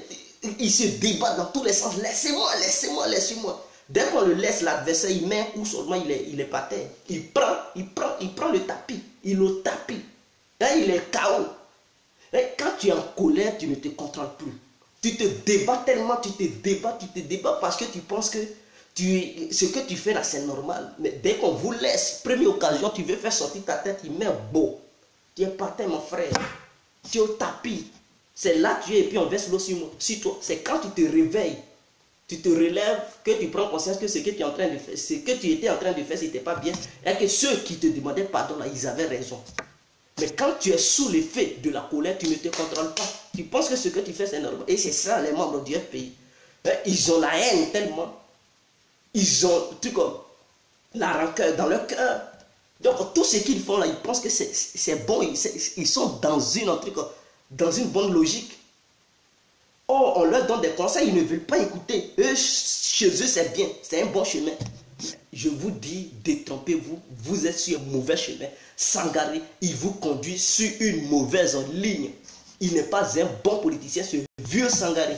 Il se débat dans tous les sens. Laissez-moi, laissez-moi, laissez-moi. Dès qu'on le laisse, l'adversaire, il met un coup seulement, il est par terre. Il prend le tapis. Il le tapis. Là, il est KO. Et quand tu es en colère, tu ne te contrôles plus. Tu te débats tellement, tu te débats parce que tu penses que ce que tu fais là, c'est normal. Mais dès qu'on vous laisse, première occasion, tu veux faire sortir ta tête, il met beau. Tu es par terre, mon frère. Tu es au tapis. C'est là que tu es et puis on verse l'eau sur toi. C'est quand tu te réveilles. Tu te relèves, que tu prends conscience que ce que tu es en train de faire, ce que tu étais en train de faire, ce n'était pas bien. Et que ceux qui te demandaient pardon, là, ils avaient raison. Mais quand tu es sous l'effet de la colère, tu ne te contrôles pas. Tu penses que ce que tu fais, c'est normal. Et c'est ça, les membres du FPI. Ils ont la haine tellement. Ils ont tout comme la rancœur dans leur cœur. Donc, tout ce qu'ils font là, ils pensent que c'est bon. Ils sont dans une bonne logique. Oh, on leur donne des conseils, ils ne veulent pas écouter. Eux, chez eux, c'est bien, c'est un bon chemin. Je vous dis, détrompez-vous, vous êtes sur un mauvais chemin. Sangaré, il vous conduit sur une mauvaise ligne. Il n'est pas un bon politicien, ce vieux Sangaré.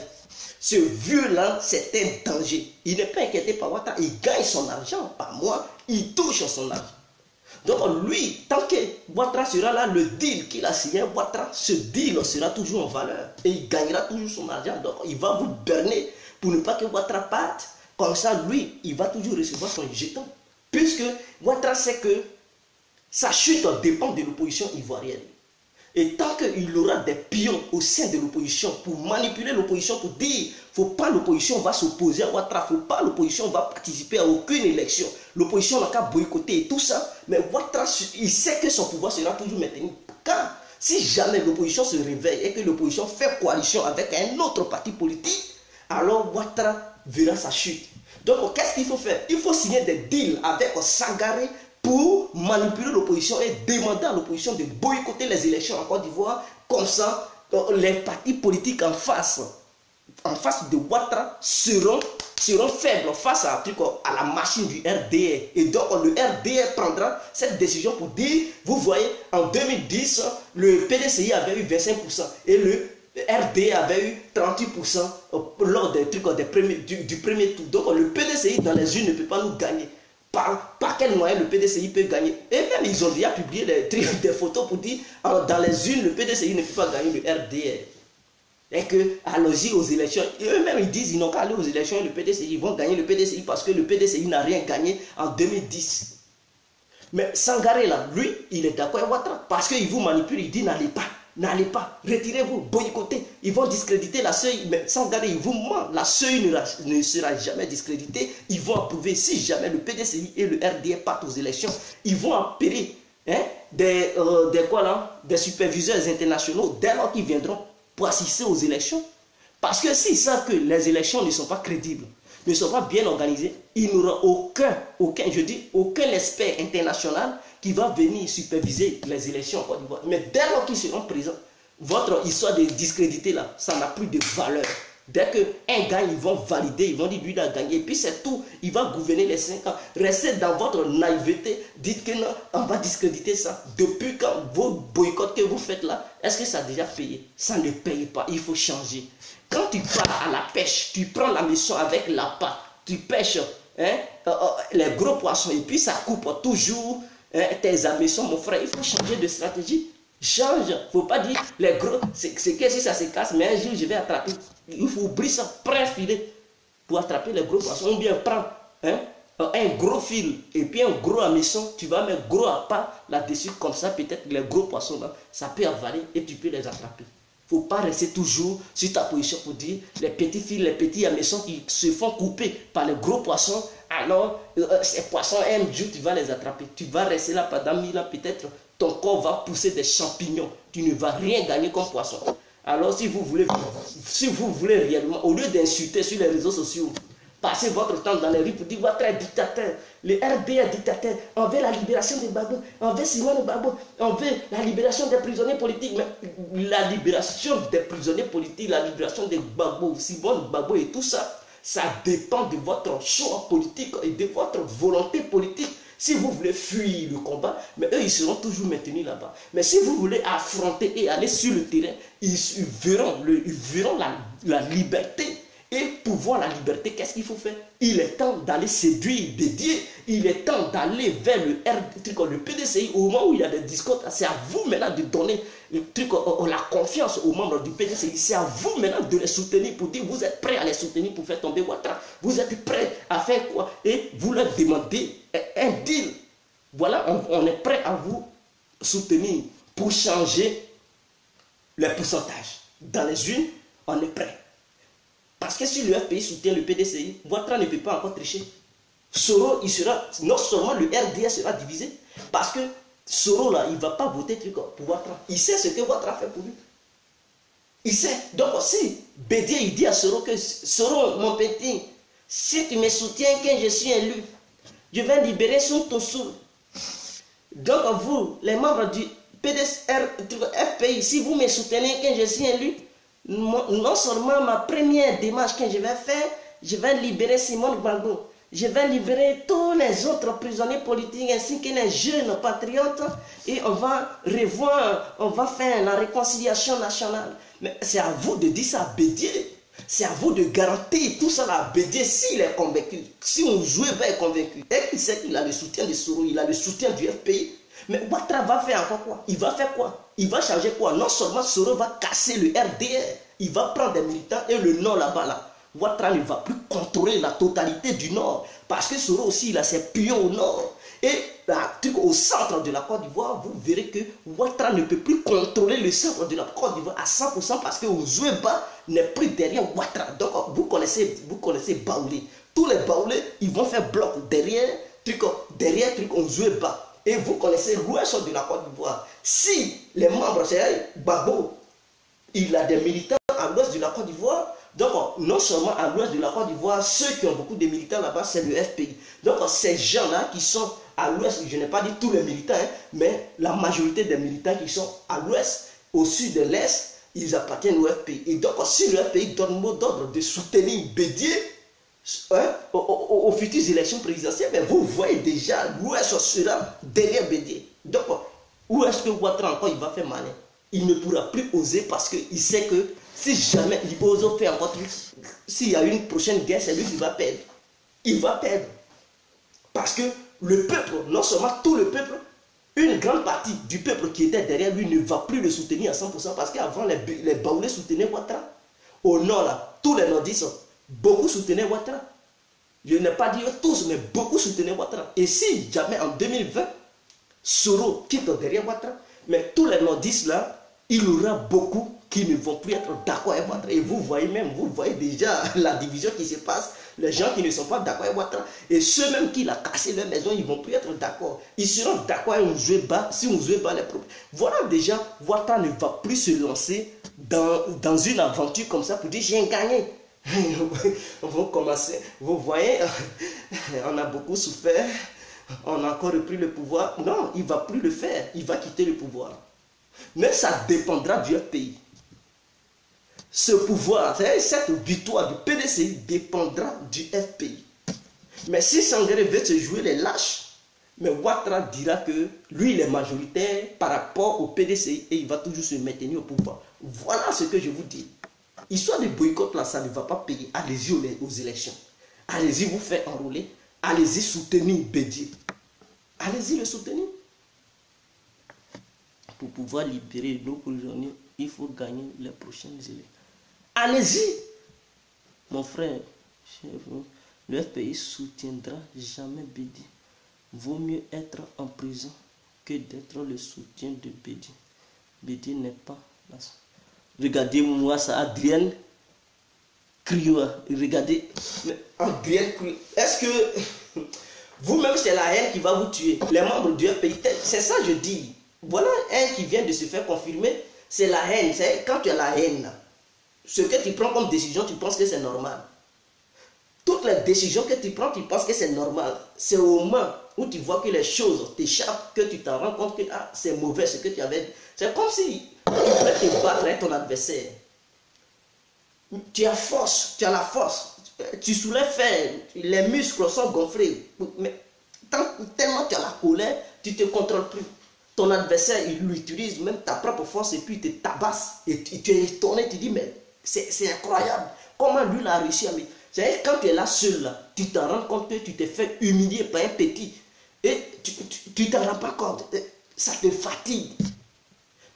Ce vieux-là, c'est un danger. Il n'est pas inquiété par Ouattara, il gagne son argent par mois, il touche son argent. Donc lui, tant que Ouattara sera là, le deal qu'il a signé, Ouattara, ce deal sera toujours en valeur. Et il gagnera toujours son argent. Donc il va vous berner pour ne pas que Ouattara parte. Comme ça, lui, il va toujours recevoir son jeton. Puisque Ouattara sait que sa chute dépend de l'opposition ivoirienne. Et tant qu'il aura des pions au sein de l'opposition pour manipuler l'opposition, pour dire faut pas l'opposition va s'opposer à Ouattara, faut pas l'opposition va participer à aucune élection, l'opposition n'a qu'à boycotter et tout ça, mais Ouattara, il sait que son pouvoir sera toujours maintenu. Car si jamais l'opposition se réveille et que l'opposition fait coalition avec un autre parti politique, alors Ouattara verra sa chute. Donc qu'est-ce qu'il faut faire? Il faut signer des deals avec Sangaré pour manipuler l'opposition et demander à l'opposition de boycotter les élections en Côte d'Ivoire. Comme ça, les partis politiques en face de Ouattara seront faibles face à la machine du RDR. Et donc le RDR prendra cette décision pour dire, vous voyez, en 2010, le PDCI avait eu 25% et le RD avait eu 38% lors des trucs, du premier tour. Donc le PDCI dans les urnes ne peut pas nous gagner. Par quel moyen le PDCI peut gagner? Et même ils ont déjà publié des photos pour dire dans les urnes le PDCI ne peut pas gagner le RDR. Et que allons-y aux élections. Eux-mêmes ils disent ils n'ont qu'à aller aux élections et le PDCI, ils vont gagner le PDCI parce que le PDCI n'a rien gagné en 2010. Mais Sangaré là, lui, il est d'accord avec Ouattara parce qu'il vous manipule, il dit n'allez pas, retirez-vous, boycottez. Ils vont discréditer la CEI, mais Sangaré, il vous ment, la CEI ne sera jamais discréditée. Ils vont approuver si jamais le PDCI et le RDR partent aux élections. Ils vont appeler des superviseurs internationaux dès lors qu'ils viendront pour assister aux élections. Parce que s'ils savent que les élections ne sont pas crédibles, ne sont pas bien organisées, il n'y aura aucun expert international qui va venir superviser les élections en Côte d'Ivoire. Mais dès lors qu'ils seront présents, votre histoire de discréditer là, ça n'a plus de valeur. Dès qu'un gagne, ils vont valider, ils vont dire lui il a gagné. Et puis c'est tout, il va gouverner les 5 ans. Restez dans votre naïveté, dites que non, on va discréditer ça. Depuis quand vos boycotts que vous faites là, est-ce que ça a déjà payé? Ça ne paye pas, il faut changer. Quand tu pars à la pêche, tu prends la mission avec l'appât, tu pêches les gros poissons et puis ça coupe toujours tes hameçons, mon frère. Il faut changer de stratégie. Change. Il ne faut pas dire les gros, c'est que si ça se casse, mais un jour je vais attraper. Il faut oublier ça, prends un filet pour attraper les gros poissons. Ou bien prends un gros fil et puis un gros hameçon. Tu vas mettre gros appât là-dessus, comme ça peut-être les gros poissons là, ça peut avaler et tu peux les attraper. Il ne faut pas rester toujours sur ta position pour dire les petits fils, les petits hameçons qui se font couper par les gros poissons. Alors, ces poissons, un jour, tu vas les attraper. Tu vas rester là pendant 1000 ans, peut-être ton corps va pousser des champignons. Tu ne vas rien gagner comme poisson. Alors, si vous voulez réellement, au lieu d'insulter sur les réseaux sociaux, passez votre temps dans les rues pour dire votre dictateur, le RDR dictateur, on veut la libération des Gbagbo, on veut Simone Gbagbo, on veut la libération des prisonniers politiques. Mais la libération des prisonniers politiques, la libération des Gbagbo, Simone Gbagbo et tout ça, ça dépend de votre choix politique et de votre volonté politique. Si vous voulez fuir le combat, mais eux, ils seront toujours maintenus là-bas. Mais si vous voulez affronter et aller sur le terrain, ils verront la liberté. Et pour voir la liberté, qu'est-ce qu'il faut faire? Il est temps d'aller séduire Bédié. Il est temps d'aller vers le PDCI au moment où il y a des discours. C'est à vous maintenant de donner la confiance aux membres du PDCI. C'est à vous maintenant de les soutenir pour dire vous êtes prêts à les soutenir pour faire tomber Ouattara. Vous êtes prêts à faire quoi? Et vous leur demandez un deal. Voilà, on est prêt à vous soutenir pour changer les pourcentages. Dans les urnes, on est prêt. Parce que si le FPI soutient le PDCI, Ouattara ne peut pas encore tricher. Soro, non seulement le RDA sera divisé, parce que Soro là, il ne va pas voter pour Ouattara. Il sait ce que Ouattara fait pour lui. Il sait. Donc si Bédié il dit à Soro que Soro, mon petit, si tu me soutiens quand je suis élu, je vais libérer son Tossou. Donc vous, les membres du FPI, si vous me soutenez quand je suis élu, non seulement ma première démarche que je vais faire, je vais libérer Simone Gbagbo, je vais libérer tous les autres prisonniers politiques ainsi que les jeunes patriotes et on va revoir, on va faire la réconciliation nationale. Mais c'est à vous de dire ça à Bédié. C'est à vous de garantir tout ça à Bédié s'il est convaincu. Si on joue va être convaincu. Et il sait qu'il a le soutien de Soro, il a le soutien du FPI. Mais Ouattara va faire encore quoi? Il va faire quoi? Il va changer quoi? Non seulement Soro va casser le RDR, il va prendre des militants et le Nord là-bas là. Ouattara ne va plus contrôler la totalité du Nord. Parce que Soro aussi, il a ses pions au Nord. Et au centre de la Côte d'Ivoire, vous verrez que Ouattara ne peut plus contrôler le centre de la Côte d'Ivoire à 100% parce que Ouzoueba n'est plus derrière Ouattara. Donc vous connaissez Baoulé. Tous les Baoulés, ils vont faire bloc derrière Ouzoueba. Et vous connaissez l'ouest de la Côte d'Ivoire. Si les membres, c'est Gbagbo, il a des militants à l'ouest de la Côte d'Ivoire. Donc, non seulement à l'ouest de la Côte d'Ivoire, ceux qui ont beaucoup de militants là-bas, c'est le FPI. Donc, ces gens-là qui sont à l'ouest, je n'ai pas dit tous les militants, mais la majorité des militants qui sont à l'ouest, au sud de l'est, ils appartiennent au FPI. Et donc, si le FPI donne mot d'ordre de soutenir Bédié, aux futures élections présidentielles, mais vous voyez déjà l'Ouest sera derrière Bédié. Donc, où est-ce que Ouattara encore il va faire malin? Il ne pourra plus oser parce qu'il sait que Si jamais il ose faire encore truc, s'il y a une prochaine guerre, c'est lui qui va perdre. Il va perdre. Parce que le peuple, non seulement tout le peuple, une grande partie du peuple qui était derrière lui ne va plus le soutenir à 100% parce qu'avant les Baoulés soutenaient Ouattara. Au nord, là, tous les nordistes, beaucoup soutenaient Ouattara. Je n'ai pas dit tous, mais beaucoup soutenaient Ouattara. Et si jamais en 2020, Soro quitte derrière Ouattara, mais tous les nordistes là, il y aura beaucoup qui ne vont plus être d'accord avec Ouattara. Et vous voyez déjà la division qui se passe, les gens qui ne sont pas d'accord avec Ouattara. Et ceux-mêmes qui l'ont cassé leur maison, ils ne vont plus être d'accord. Ils seront d'accord avec Ouzouéba si Ouzouéba les problèmes. Voilà déjà, Ouattara ne va plus se lancer dans une aventure comme ça pour dire j'ai gagné. Vous commencez, vous voyez, on a beaucoup souffert, on a encore repris le pouvoir. Non, il ne va plus le faire, il va quitter le pouvoir. Mais ça dépendra du pays. Ce pouvoir, cette victoire du PDCI dépendra du FPI. Mais si Sangaré veut se jouer les lâches, mais Ouattara dira que lui il est majoritaire par rapport au PDCI et il va toujours se maintenir au pouvoir. Voilà ce que je vous dis. Histoire de boycott là, ça ne va pas payer. Allez-y aux élections. Allez-y vous faire enrôler. Allez-y soutenir Bédié. Allez-y le soutenir. Pour pouvoir libérer nos prisonniers, il faut gagner les prochaines élections. Allez-y. Mon frère, le FPI soutiendra jamais Bédié. Vaut mieux être en prison que d'être le soutien de Bédié. Bédié n'est pas là. Regardez-moi ça, Adrien Krioua. Regardez, Adrien Krioua. Est-ce que vous-même, c'est la haine qui va vous tuer? Les membres du FPI, c'est ça je dis. Voilà un qui vient de se faire confirmer, c'est la haine. C'est quand tu as la haine, ce que tu prends comme décision, tu penses que c'est normal. Toutes les décisions que tu prends, tu penses que c'est normal. C'est au moment où tu vois que les choses t'échappent, que tu t'en rends compte que ah, c'est mauvais ce que tu avais dit. C'est comme si tu voulais te battre avec ton adversaire. Tu as force, tu as la force. Tu soulèves faire, les muscles sont gonflés. Mais tellement tu as la colère, tu ne te contrôles plus. Ton adversaire, il utilise même ta propre force et puis il te tabasse. Et tu es étonné, tu dis, mais c'est incroyable. Comment lui, il a réussi à me... C'est quand tu es là seul, là, tu t'en rends compte que tu t'es fait humilier par un petit. Et tu ne t'en rends pas compte. Ça te fatigue.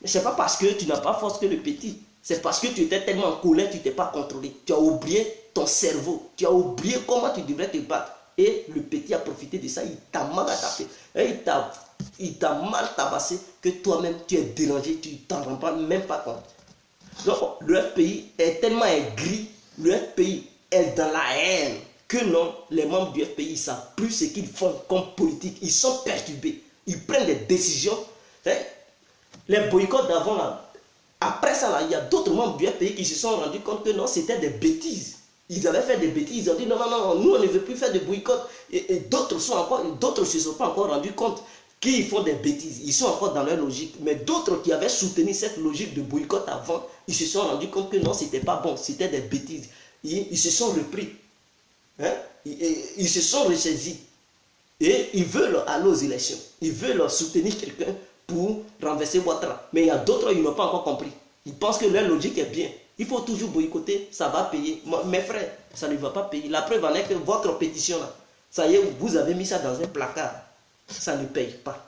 Mais ce n'est pas parce que tu n'as pas force que le petit. C'est parce que tu étais tellement en colère, tu ne t'es pas contrôlé. Tu as oublié ton cerveau. Tu as oublié comment tu devrais te battre. Et le petit a profité de ça. Il t'a mal attaqué. Il t'a mal tabassé que toi-même tu es dérangé. Tu ne t'en rends pas, même pas compte. Donc le FPI est tellement aigri. Le FPI est dans la haine. Que non, les membres du FPI ne savent plus ce qu'ils font comme politique. Ils sont perturbés. Ils prennent des décisions. Les boycotts d'avant, là, après ça, là, il y a d'autres membres du FPI qui se sont rendus compte que non, c'était des bêtises. Ils avaient fait des bêtises. Ils ont dit non, non, non, nous, on ne veut plus faire de boycott. Et d'autres ne se sont pas encore rendus compte qu'ils font des bêtises. Ils sont encore dans leur logique. Mais d'autres qui avaient soutenu cette logique de boycott avant, ils se sont rendus compte que non, c'était pas bon. C'était des bêtises. Ils se sont repris. Hein? Ils se sont ressaisis. Et ils veulent aller aux élections. Ils veulent soutenir quelqu'un pour renverser Ouattara. Mais il y a d'autres, ils n'ont pas encore compris. Ils pensent que leur logique est bien. Il faut toujours boycotter, ça va payer. Mes frères, ça ne va pas payer. La preuve en est que votre pétition, là, ça y est, vous avez mis ça dans un placard. Ça ne paye pas.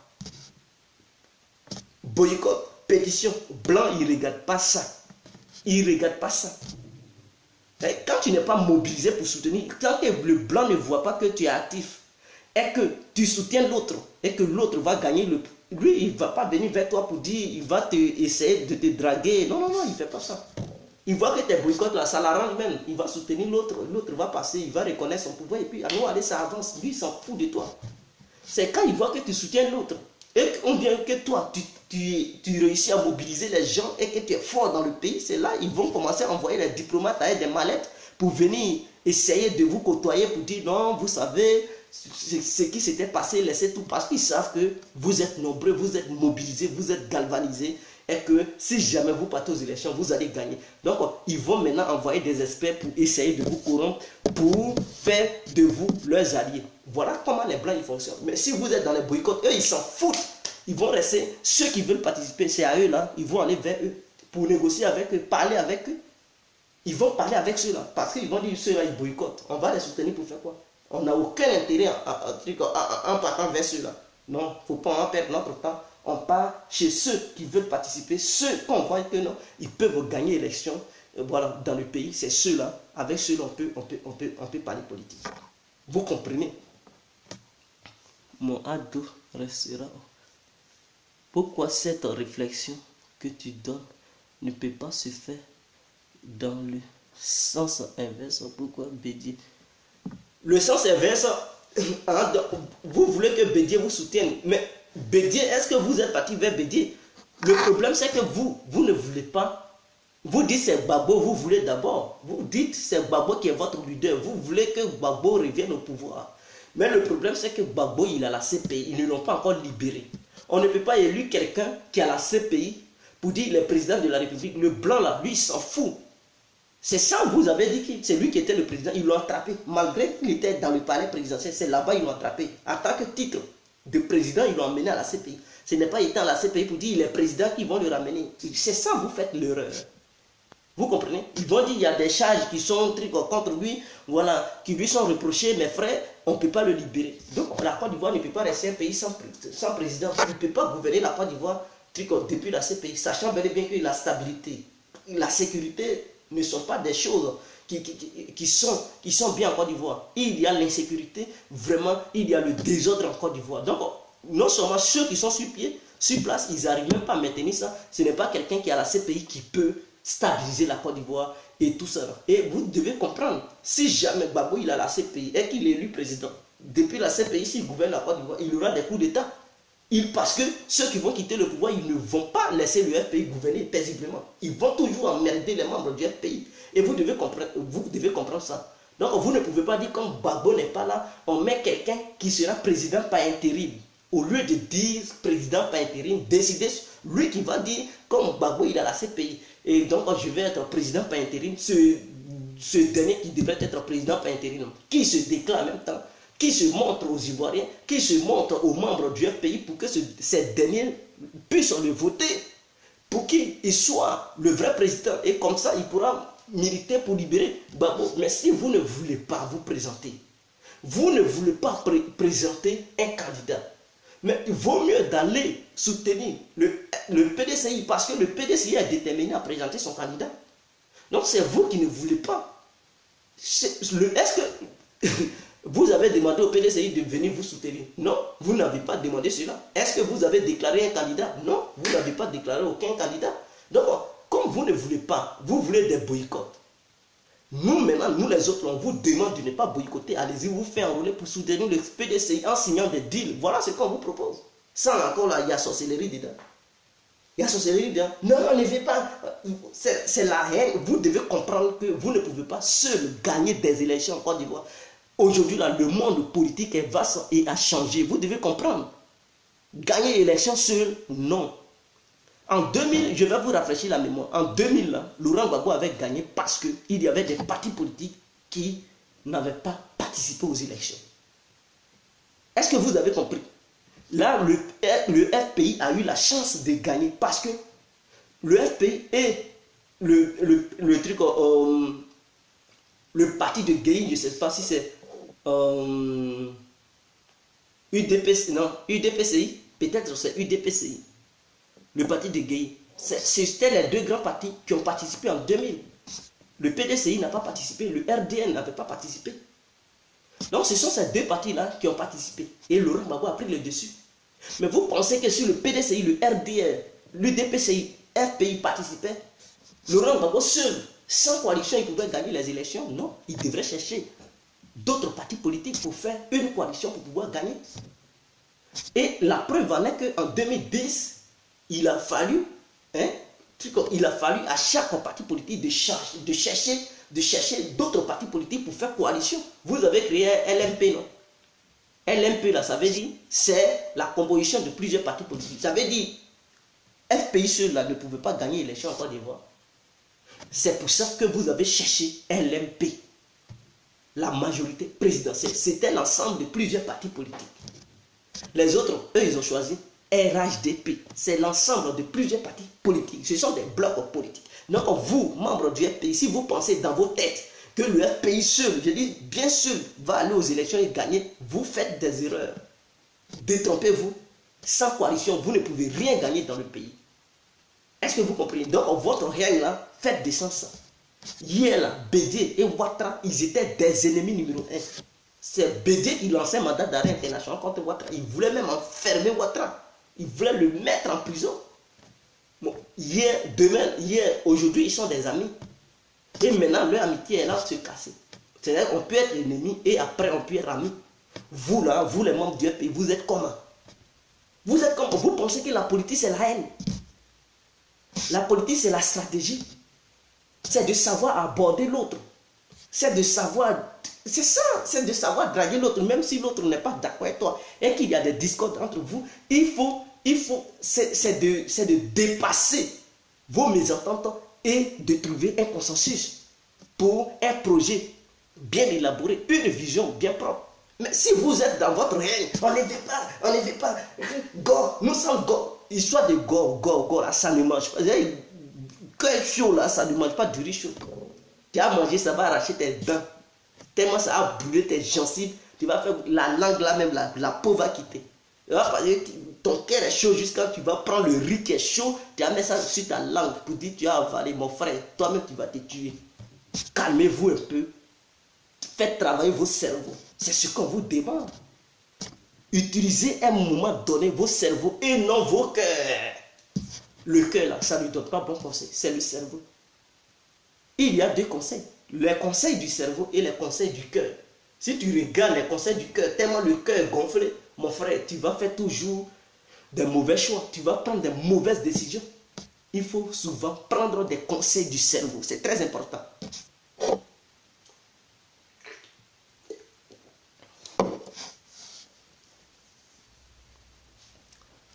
Boycott, pétition, blanc, il ne regarde pas ça. Il ne regarde pas ça. Et quand tu n'es pas mobilisé pour soutenir, quand le blanc ne voit pas que tu es actif, et que tu soutiens l'autre, et que l'autre va gagner lui, il ne va pas venir vers toi pour dire, il va essayer de te draguer. Non, non, non, il ne fait pas ça. Il voit que tes boycotts là, ça l'arrange même. Il va soutenir l'autre, l'autre va passer, il va reconnaître son pouvoir, et puis à nous, allez, ça avance. Lui, il s'en fout de toi. C'est quand il voit que tu soutiens l'autre, et qu'on vient que toi, tu réussis à mobiliser les gens, et que tu es fort dans le pays, c'est là, ils vont commencer à envoyer les diplomates avec des mallettes pour venir essayer de vous côtoyer, pour dire non, vous savez, ce qui s'était passé, laissez tout, parce qu'ils savent que vous êtes nombreux, vous êtes mobilisés, vous êtes galvanisés, et que si jamais vous partez aux élections, vous allez gagner. Donc, ils vont maintenant envoyer des experts pour essayer de vous corrompre, pour faire de vous leurs alliés. Voilà comment les Blancs ils fonctionnent. Mais si vous êtes dans les boycotts, eux, ils s'en foutent. Ils vont rester, ceux qui veulent participer, c'est à eux là, ils vont aller vers eux pour négocier avec eux, parler avec eux. Ils vont parler avec ceux-là, parce qu'ils vont dire ceux-là, ils boycottent. On va les soutenir pour faire quoi? On n'a aucun intérêt en partant vers ceux-là. Non, il ne faut pas en perdre notre temps. On part chez ceux qui veulent participer, ceux qu'on voit que non, ils peuvent gagner l'élection voilà, dans le pays. C'est ceux-là, avec ceux-là, on peut parler politique. Vous comprenez? Mon ado restera. Pourquoi cette réflexion que tu donnes ne peut pas se faire dans le sens inverse? Pourquoi Bédié? Le sens inverse, vous voulez que Bédié vous soutienne, mais Bédié, est-ce que vous êtes parti vers Bédié? Le problème, c'est que vous ne voulez pas. Vous dites c'est Gbagbo, vous voulez d'abord. Vous dites c'est Gbagbo qui est votre leader. Vous voulez que Gbagbo revienne au pouvoir. Mais le problème, c'est que Gbagbo, il a la CPI. Ils ne l'ont pas encore libéré. On ne peut pas élire quelqu'un qui a la CPI pour dire le président de la République. Le blanc là, lui, il s'en fout. C'est ça, vous avez dit que c'est lui qui était le président. Ils l'ont attrapé. Malgré qu'il était dans le palais présidentiel, c'est là-bas ils l'ont attrapé. En tant que titre de président, ils l'ont emmené à la CPI. Ce n'est pas étant à la CPI pour dire les présidents qui vont le ramener. C'est ça, vous faites l'erreur. Vous comprenez? Ils vont dire il y a des charges qui sont contre lui, voilà, qui lui sont reprochées, mes frères, on ne peut pas le libérer. Donc la Côte d'Ivoire ne peut pas rester un pays sans président. Il ne peut pas gouverner la Côte d'Ivoire depuis la CPI, sachant bel et bien que la stabilité, la sécurité ne sont pas des choses qui sont bien en Côte d'Ivoire. Il y a l'insécurité, vraiment, il y a le désordre en Côte d'Ivoire. Donc, non seulement ceux qui sont sur pied, sur place, ils n'arrivent même pas à maintenir ça. Ce n'est pas quelqu'un qui a la CPI qui peut stabiliser la Côte d'Ivoire et tout ça. Et vous devez comprendre, si jamais Gbagbo il a la CPI et qu'il est élu président, depuis la CPI, s'il gouverne la Côte d'Ivoire, il y aura des coups d'État. Parce que ceux qui vont quitter le pouvoir, ils ne vont pas laisser le FPI gouverner paisiblement. Ils vont toujours emmerder les membres du FPI. Et vous devez comprendre ça. Donc vous ne pouvez pas dire quand Gbagbo n'est pas là, on met quelqu'un qui sera président par intérim. Au lieu de dire président par intérim, décider, lui qui va dire comme Gbagbo il a la CPI. Et donc je vais être président par intérim, ce dernier qui devrait être président par intérim, qui se déclare en même temps, qui se montre aux Ivoiriens, qui se montre aux membres du FPI pour que ces derniers puissent le voter, pour qu'il soit le vrai président. Et comme ça, il pourra militer pour libérer Gbagbo. Mais si vous ne voulez pas vous présenter, vous ne voulez pas présenter un candidat, mais il vaut mieux d'aller soutenir le PDCI, parce que le PDCI est déterminé à présenter son candidat. Donc c'est vous qui ne voulez pas. Est-ce que vous avez demandé au PDCI de venir vous soutenir? Non, vous n'avez pas demandé cela. Est-ce que vous avez déclaré un candidat? Non, vous n'avez pas déclaré aucun candidat. Donc, comme vous ne voulez pas, vous voulez des boycotts. Nous, maintenant, nous les autres, on vous demande de ne pas boycotter. Allez-y, vous faites enrôler pour soutenir le PDCI en signant des deals. Voilà ce qu'on vous propose. Sans encore, là, il y a sorcellerie dedans. Il y a sorcellerie dedans. Non, on ne veut pas. C'est la haine. Vous devez comprendre que vous ne pouvez pas seul gagner des élections en Côte d'Ivoire. Aujourd'hui, là, le monde politique est vaste et a changé. Vous devez comprendre. Gagner l'élection seul, non. En 2000, je vais vous rafraîchir la mémoire. En 2000, là, Laurent Gbagbo avait gagné parce qu'il y avait des partis politiques qui n'avaient pas participé aux élections. Est-ce que vous avez compris? Là, le FPI a eu la chance de gagner parce que le FPI est le truc, le parti de Gueye, je ne sais pas si c'est UDPCI, non, UDPCI, peut-être c'est UDPCI. Le parti de Gueye. C'était les deux grands partis qui ont participé en 2000. Le PDCI n'a pas participé, le RDN n'avait pas participé. Donc ce sont ces deux partis-là qui ont participé. Et Laurent Gbagbo a pris le dessus. Mais vous pensez que si le PDCI, le RDN, l'UDPCI, FPI participaient, Laurent Gbagbo seul, sans coalition, il pouvait gagner les élections? Non, il devrait chercher d'autres partis politiques pour faire une coalition pour pouvoir gagner. Et la preuve en est qu'en 2010, il a fallu à chaque parti politique de chercher d'autres partis politiques pour faire coalition. Vous avez créé LMP, non? LMP, là, ça veut dire, c'est la composition de plusieurs partis politiques. Ça veut dire, FPI seul, là, ne pouvait pas gagner l'élection en Côte d'Ivoire. C'est pour ça que vous avez cherché LMP. La majorité présidentielle, c'était l'ensemble de plusieurs partis politiques. Les autres, eux, ils ont choisi RHDP. C'est l'ensemble de plusieurs partis politiques. Ce sont des blocs politiques. Donc vous, membres du FPI, si vous pensez dans vos têtes que le FPI seul, je dis bien seul, va aller aux élections et gagner, vous faites des erreurs. Détrompez-vous. Sans coalition, vous ne pouvez rien gagner dans le pays. Est-ce que vous comprenez? Donc votre règne là, faites descendre ça. Hier là, Bédié et Ouattara, ils étaient des ennemis numéro 1. C'est Bédié qui lançait un mandat d'arrêt international contre Ouattara. Il voulait même enfermer Ouattara. Il voulait le mettre en prison. Bon, hier, demain, hier, aujourd'hui, ils sont des amis. Et maintenant, leur amitié est là de se casser. C'est-à-dire qu'on peut être ennemi et après on peut être ami. Vous là, vous les membres du pays, vous êtes comment? Vous êtes comment? Vous pensez que la politique c'est la haine? La politique c'est la stratégie. C'est de savoir aborder l'autre. C'est de savoir... C'est ça, c'est de savoir draguer l'autre, même si l'autre n'est pas d'accord avec toi. Et qu'il y a des discordes entre vous, c'est de dépasser vos mésententes et de trouver un consensus pour un projet bien élaboré, une vision bien propre. Mais si vous êtes dans votre règne, on ne veut pas, go, nous sommes go. Histoire de go, là, ça ne mange pas. Quand c'est chaud là, ça ne mange pas du riz chaud. Tu as mangé, ça va arracher tes dents. Tellement ça a brûlé tes gencives, tu vas faire la langue là même, la peau va quitter. Ton cœur est chaud jusqu'à tu vas prendre le riz qui est chaud, tu vas mettre ça sur ta langue pour dire tu as avalé, mon frère, toi-même tu vas te tuer. Calmez-vous un peu. Faites travailler vos cerveaux. C'est ce qu'on vous demande. Utilisez un moment donné vos cerveaux et non vos cœurs. Le cœur là, ça ne lui donne pas bon conseil, c'est le cerveau. Il y a deux conseils. Les conseils du cerveau et les conseils du cœur. Si tu regardes les conseils du cœur, tellement le cœur est gonflé, mon frère, tu vas faire toujours des mauvais choix. Tu vas prendre des mauvaises décisions. Il faut souvent prendre des conseils du cerveau. C'est très important.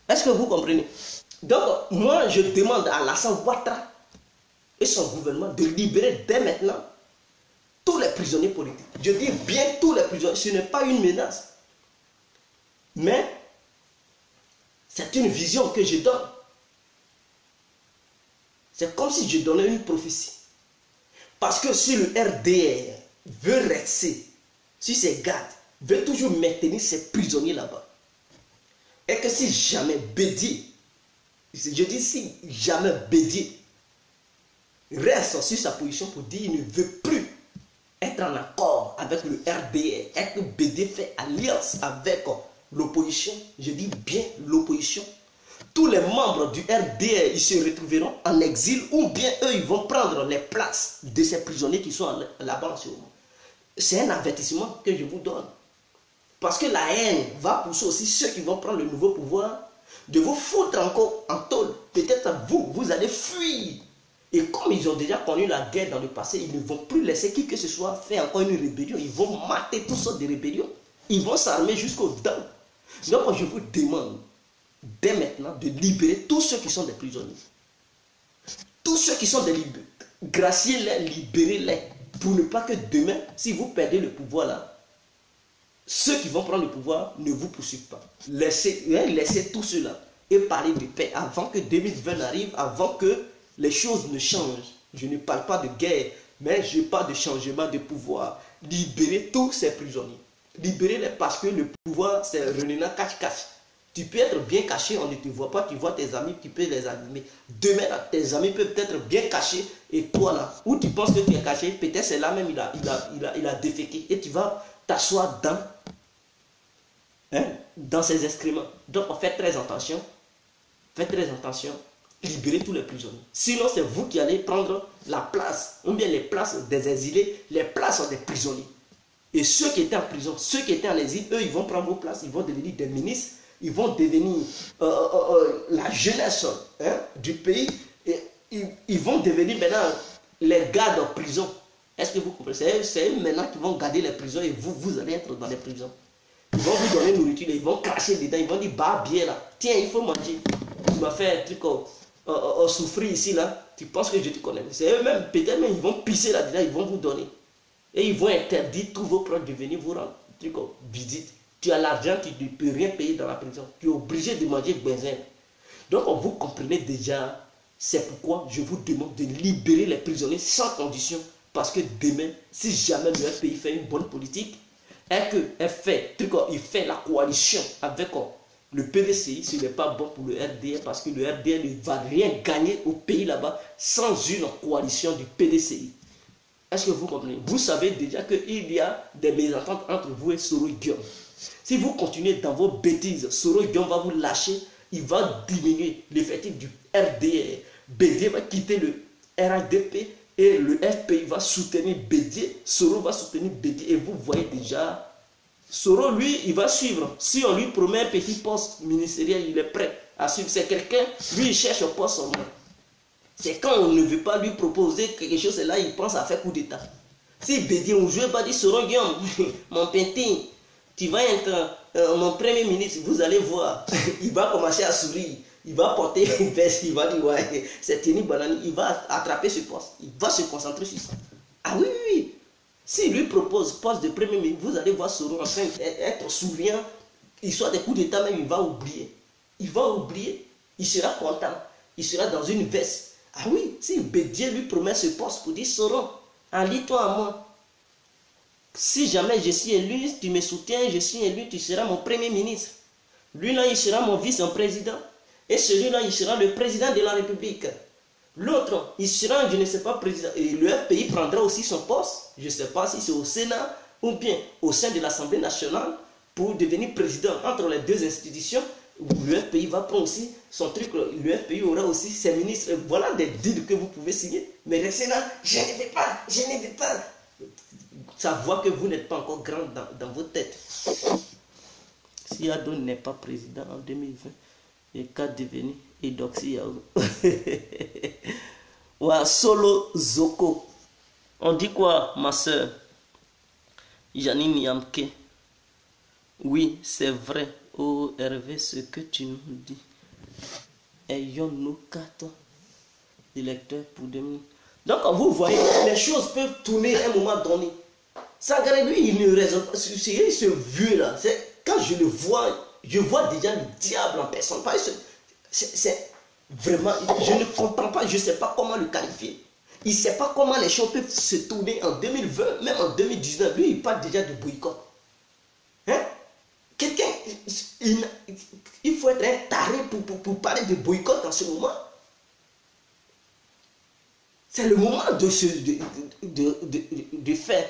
Est-ce que vous comprenez? Donc, moi, je demande à Alassane Ouattara et son gouvernement de libérer dès maintenant tous les prisonniers politiques. Je dis bien tous les prisonniers. Ce n'est pas une menace. Mais c'est une vision que je donne. C'est comme si je donnais une prophétie. Parce que si le RDR veut rester sur ses gardes, veut toujours maintenir ses prisonniers là-bas, et que si jamais Bédié, je dis si jamais Bédié reste sur sa position pour dire qu'il ne veut plus être en accord avec le RDR et que Bédié fait alliance avec l'opposition, je dis bien l'opposition, tous les membres du RDR ils se retrouveront en exil ou bien eux ils vont prendre les places de ces prisonniers qui sont là-bas en ce moment. C'est un avertissement que je vous donne. Parce que la haine va pousser aussi ceux qui vont prendre le nouveau pouvoir de vous foutre encore en tôle. Peut-être vous allez fuir. Et comme ils ont déjà connu la guerre dans le passé, ils ne vont plus laisser qui que ce soit faire encore une rébellion. Ils vont mater toutes sortes de rébellions. Ils vont s'armer jusqu'aux dents. Donc je vous demande dès maintenant de libérer tous ceux qui sont des prisonniers. Tous ceux qui sont des libérés. Graciez-les, libérez-les. Pour ne pas que demain, si vous perdez le pouvoir là, ceux qui vont prendre le pouvoir ne vous poursuivent pas. Laissez tout cela et parlez de paix avant que 2020 arrive, avant que les choses ne changent. Je ne parle pas de guerre, mais je parle de changement de pouvoir. Libérez tous ces prisonniers. Libérez-les parce que le pouvoir, c'est Renina cache-cache. Tu peux être bien caché, on ne te voit pas, tu vois tes amis, tu peux les animer. Demain, tes amis peuvent être bien cachés et toi là, où tu penses que tu es caché, peut-être c'est là même il a déféqué et tu vas t'asseoir dans ces excréments. Donc faites très attention. Faites très attention. Libérez tous les prisonniers. Sinon, c'est vous qui allez prendre la place, ou bien les places des exilés, les places des prisonniers. Et ceux qui étaient en prison, ceux qui étaient en exil, eux, ils vont prendre vos places, ils vont devenir des ministres, ils vont devenir la jeunesse du pays, et ils vont devenir maintenant les gardes en prison. Est-ce que vous comprenez? C'est eux maintenant qui vont garder les prisons et vous allez être dans les prisons. Ils vont vous donner nourriture, ils vont cracher dedans, ils vont dire bah bien là, tiens il faut manger. Tu m'as fait un truc souffrir ici là, tu penses que je te connais. C'est eux-mêmes, peut-être même ils vont pisser là-dedans, ils vont vous donner. Et ils vont interdire tous vos proches de venir vous rendre visite. Tu as l'argent, tu ne peux rien payer dans la prison. Tu es obligé de manger benzène. Donc vous comprenez déjà C'est pourquoi je vous demande de libérer les prisonniers sans condition. Parce que demain, si jamais le pays fait une bonne politique, et qu'il fait la coalition avec le PDCI, ce n'est pas bon pour le RDR parce que le RDR ne va rien gagner au pays là-bas sans une coalition du PDCI. Est-ce que vous comprenez? Vous savez déjà qu'il y a des mésententes entre vous et Soro Guillaume. Si vous continuez dans vos bêtises, Soro Guillaume va vous lâcher, il va diminuer l'effectif du RDR. Bédier va quitter le RADP et le FPI va soutenir Bédier. Soro va soutenir Bédier et vous voyez déjà... Soro, lui, il va suivre. Si on lui promet un petit poste ministériel, il est prêt à suivre. C'est quelqu'un, lui, il cherche un poste en main. C'est quand on ne veut pas lui proposer quelque chose, c'est là il pense à faire coup d'état. Si Bédier, on joue pas dit Soro Guillaume, mon pentin, tu vas être mon premier ministre, vous allez voir. Il va commencer à sourire. Il va porter une veste, il va dire, ouais, c'est Tini Banani, il va attraper ce poste. Il va se concentrer sur ça. Ah oui, oui, oui. S'il lui propose poste de premier ministre, vous allez voir Soro en train d'être souriant. Il soit des coups d'état même, il va oublier. Il va oublier. Il sera content. Il sera dans une veste. Ah oui, si Bédier lui promet ce poste pour dire Soro, allie-toi à moi. Si jamais je suis élu, tu me soutiens, je suis élu, tu seras mon premier ministre. Lui là, il sera mon vice-président. Et celui-là, il sera le président de la République. L'autre, il sera, je ne sais pas, président. Et le FPI prendra aussi son poste. Je ne sais pas si c'est au Sénat ou bien au sein de l'Assemblée nationale pour devenir président entre les deux institutions. Le FPI va prendre aussi son truc. Le FPI aura aussi ses ministres. Voilà des deals que vous pouvez signer. Mais le Sénat, je ne vais pas, je ne vais pas. Ça voit que vous n'êtes pas encore grand dans votre tête. Si Adon n'est pas président en 2020, et qu'à devenir Edoxy Yao. Wa Solo Zoko. On dit quoi, ma soeur? Janine Yamke. Oui, c'est vrai. Oh Hervé, ce que tu nous dis. Ayons-nous quatre électeurs pour 2000. Donc, vous voyez, les choses peuvent tourner à un moment donné. Sangaré, lui, il ne raisonne pas. C'est ce vieux-là. Quand je le vois, je vois déjà le diable en personne. C'est vraiment, je ne comprends pas, je ne sais pas comment le qualifier. Il ne sait pas comment les choses peuvent se tourner en 2020, même en 2019. Lui, il parle déjà de boycott. Hein? Quelqu'un, il faut être un taré pour parler de boycott en ce moment. C'est le moment de faire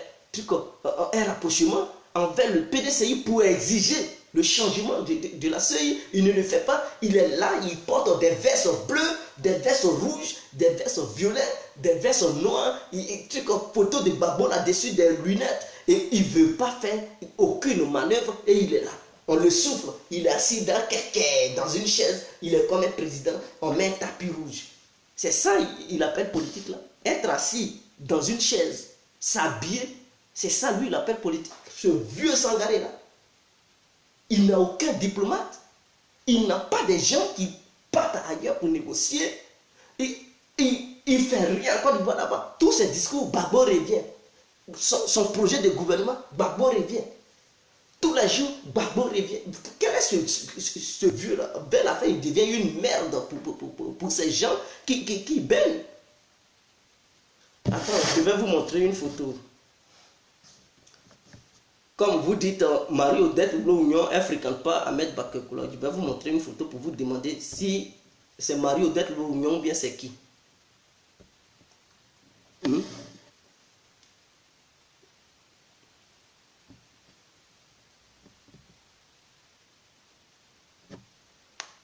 un rapprochement envers le PDCI pour exiger le changement de la CEI. Il ne le fait pas. Il est là, il porte des vestes bleues, des vestes rouges, des vestes violettes, des vestes noires. Il truc photo de Babo là-dessus, des lunettes. Et il ne veut pas faire aucune manœuvre et il est là. On le souffle. Il est assis dans une chaise. Il est comme un président. On met un tapis rouge. C'est ça il appelle politique là. Être assis dans une chaise, s'habiller, c'est ça lui il appelle politique. Ce vieux Sangaré là. Il n'a aucun diplomate. Il n'a pas des gens qui partent ailleurs pour négocier. Et il ne fait rien encore du là-bas. Tous ces discours, Gbagbo revient. Son projet de gouvernement, Gbagbo revient. Tous les jours, Gbagbo revient. Quel est ce vieux-là? Vers la fin, il devient une merde pour ces gens qui baignent. Attends, je vais vous montrer une photo. Comme vous dites, Marie-Odette Lounion, elle ne fréquente pas Ahmed Bakekoulo. Je vais vous montrer une photo pour vous demander si c'est Marie-Odette Lounion ou bien c'est qui.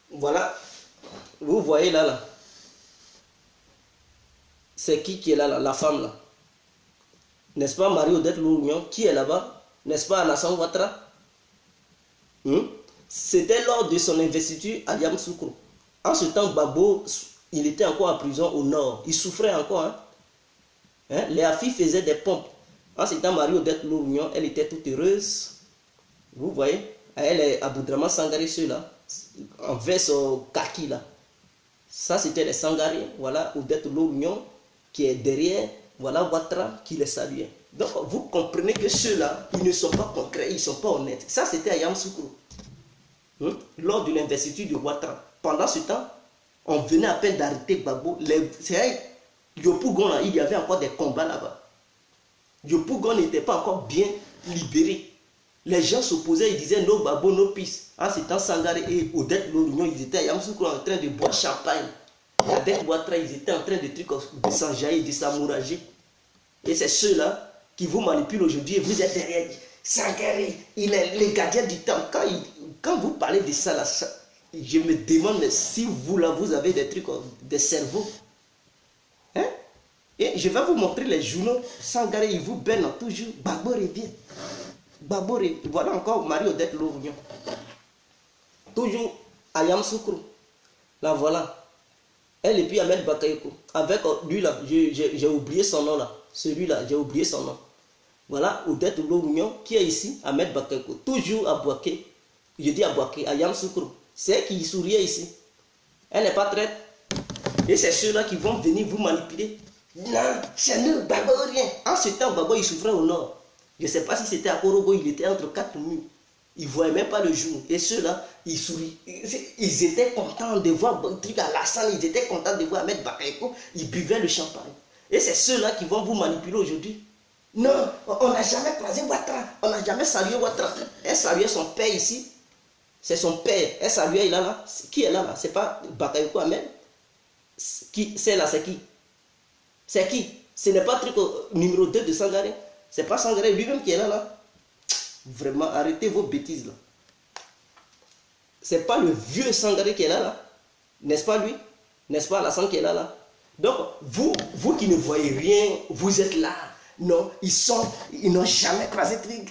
Voilà. Vous voyez là. C'est qui est là, la femme là? N'est-ce pas Marie-Odette Lounion qui est là-bas? N'est-ce pas Alassane Ouattara? C'était lors de son investiture à Yamoussoukro. En ce temps, Gbagbo, il était encore en prison au nord. Il souffrait encore. Les filles faisaient des pompes. En ce temps, Marie-Odette Lounion, elle était toute heureuse. Vous voyez? Elle est à Boudraman Sangaré, ceux-là. En veste kaki là. Ça, c'était les Sangaré. Voilà, Odette Lounion qui est derrière. Voilà Ouattara qui les saluait. Donc, vous comprenez que ceux-là, ils ne sont pas concrets, ils ne sont pas honnêtes. Ça, c'était à Yamoussoukro. Lors de l'investiture de Ouattara. Pendant ce temps, On venait à peine d'arrêter Gbagbo. C'est vrai, Yopougon, il y avait encore des combats là-bas. Yopougon n'était pas encore bien libéré. Les gens s'opposaient, ils disaient no Gbagbo, no peace. En ce temps, Sangaré et Odette Lorugnon, ils étaient à Yamoussoukro en train de boire champagne. Avec Ouattara, ils étaient en train de s'enjailler, de s'amourager. Et c'est ceux-là qui vous manipulent aujourd'hui et vous êtes derrière. Sangaré, il est le gardien du temps. Quand vous parlez de ça, là, je me demande si vous, là, vous avez des trucs, des cerveaux. Hein? Et je vais vous montrer les journaux. Sangaré, il vous berne toujours. Gbagbo revient. Gbagbo revient. Voilà encore Marie-Odette Lorugnon. Toujours à Yamoussoukro. Là, voilà. Elle et puis Ahmed Bakayoko. Avec lui là, j'ai oublié son nom là. Celui-là, j'ai oublié son nom. Voilà, Odette Lorugnon qui est ici, Ahmed Bakayoko. Toujours à Boaké. Je dis à Boaké, à Yamoussoukro. C'est elle qui souriait ici. Elle n'est pas traite. Et c'est ceux-là qui vont venir vous manipuler. Non, c'est nous, Gbagbo rien. En ce temps, Gbagbo il souffrait au nord. Je ne sais pas si c'était à Korogo, il était entre 4 murs. Ils ne voyaient même pas le jour. Et ceux-là, ils sourient. Ils étaient contents de voir un truc à Lassane. Ils étaient contents de voir Ahmed Bakayoko. Ils buvaient le champagne. Et c'est ceux-là qui vont vous manipuler aujourd'hui. Non, on n'a jamais croisé Ouattara. On n'a jamais salué Ouattara. Elle saluait son père ici. C'est son père. Elle saluait, il est là. Qui est là? C'est pas Bakayoko Ahmed. C'est là, c'est qui? C'est qui? Ce n'est pas le truc numéro 2 de Sangaré. C'est pas Sangaré lui-même qui est là. Vraiment, arrêtez vos bêtises là. C'est pas le vieux Sangaré qui est là. N'est-ce pas lui? N'est-ce pas Alassane qui est là? Donc, vous qui ne voyez rien, vous êtes là. Non, ils n'ont jamais croisé de truc.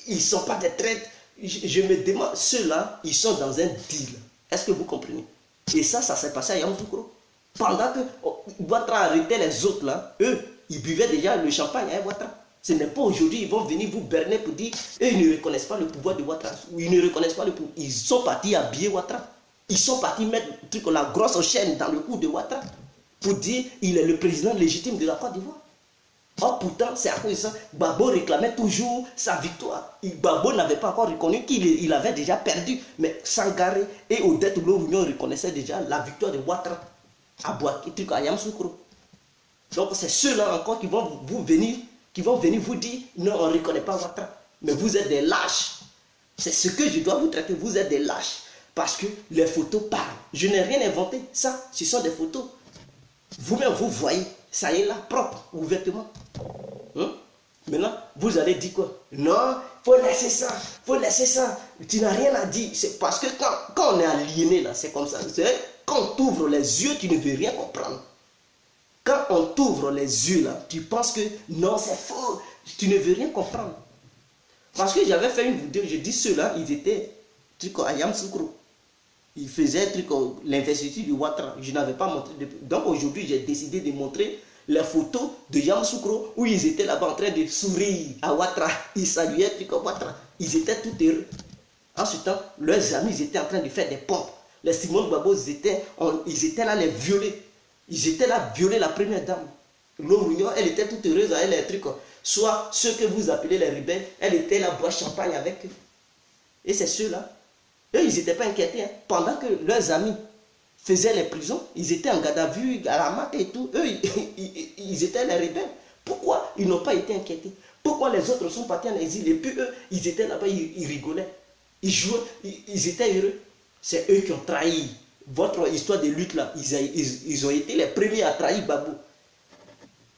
Ils ne sont pas des traites. Je me demande, ceux-là, ils sont dans un deal. Est-ce que vous comprenez? Et ça s'est passé à Yamoussoukro. Pendant que Ouattara arrêtait les autres là, eux, ils buvaient déjà le champagne à Ouattara. Ce n'est pas aujourd'hui, ils vont venir vous berner pour dire, eux, ils ne reconnaissent pas le pouvoir de Ouattara. Ils ne reconnaissent pas le pouvoir. Ils sont partis habiller Ouattara. Ils sont partis mettre la grosse chaîne dans le cou de Ouattara pour dire, il est le président légitime de la Côte d'Ivoire. Or, pourtant, c'est à cause de ça, Gbagbo réclamait toujours sa victoire. Gbagbo n'avait pas encore reconnu qu'il avait déjà perdu. Mais Sangaré et Odette Lorugnon reconnaissaient déjà la victoire de Ouattara à Boaké, à Yamoussoukro. Donc, c'est ceux-là encore qui vont venir vous dire, non, on ne reconnaît pas Ouattara. Mais vous êtes des lâches. C'est ce que je dois vous traiter, vous êtes des lâches. Parce que les photos parlent. Je n'ai rien inventé. Ça, ce sont des photos. Vous-même, vous voyez, ça y est là, propre, ouvertement. Maintenant, vous allez dire quoi? Non, il faut laisser ça, Tu n'as rien à dire. C'est parce que quand on est aliéné, là, c'est comme ça. Quand on t'ouvre les yeux, tu ne veux rien comprendre. Quand on t'ouvre les yeux, là, tu penses que non, c'est faux. Tu ne veux rien comprendre. Parce que j'avais fait une vidéo, je dis ceux-là, ils étaient à Yamoussoukro. Ils faisaient l'investiture du Ouattara. Je n'avais pas montré. Donc aujourd'hui, j'ai décidé de montrer les photos de Yamoussoukro où ils étaient là-bas en train de sourire à Ouattara. Ils saluaient Ouattara. Ils étaient tout heureux. En ce temps, leurs amis, ils étaient en train de faire des pompes. Les Simone Gbagbo, ils étaient là les violer. Ils étaient là violer la première dame. Lorugnon, elle était toute heureuse avec les trucs. Soit ceux que vous appelez les rebelles, elle était là boire champagne avec eux. Et c'est ceux-là. Eux, ils n'étaient pas inquiétés. Pendant que leurs amis faisaient les prisons, ils étaient en garde à vue, à la mat et tout. Eux, ils étaient les rebelles. Pourquoi ils n'ont pas été inquiétés? Pourquoi les autres sont partis en exil? Et puis eux, ils étaient là-bas, ils rigolaient. Ils jouaient, ils étaient heureux. C'est eux qui ont trahi. Votre histoire de lutte là, ils ont été les premiers à trahir Gbagbo.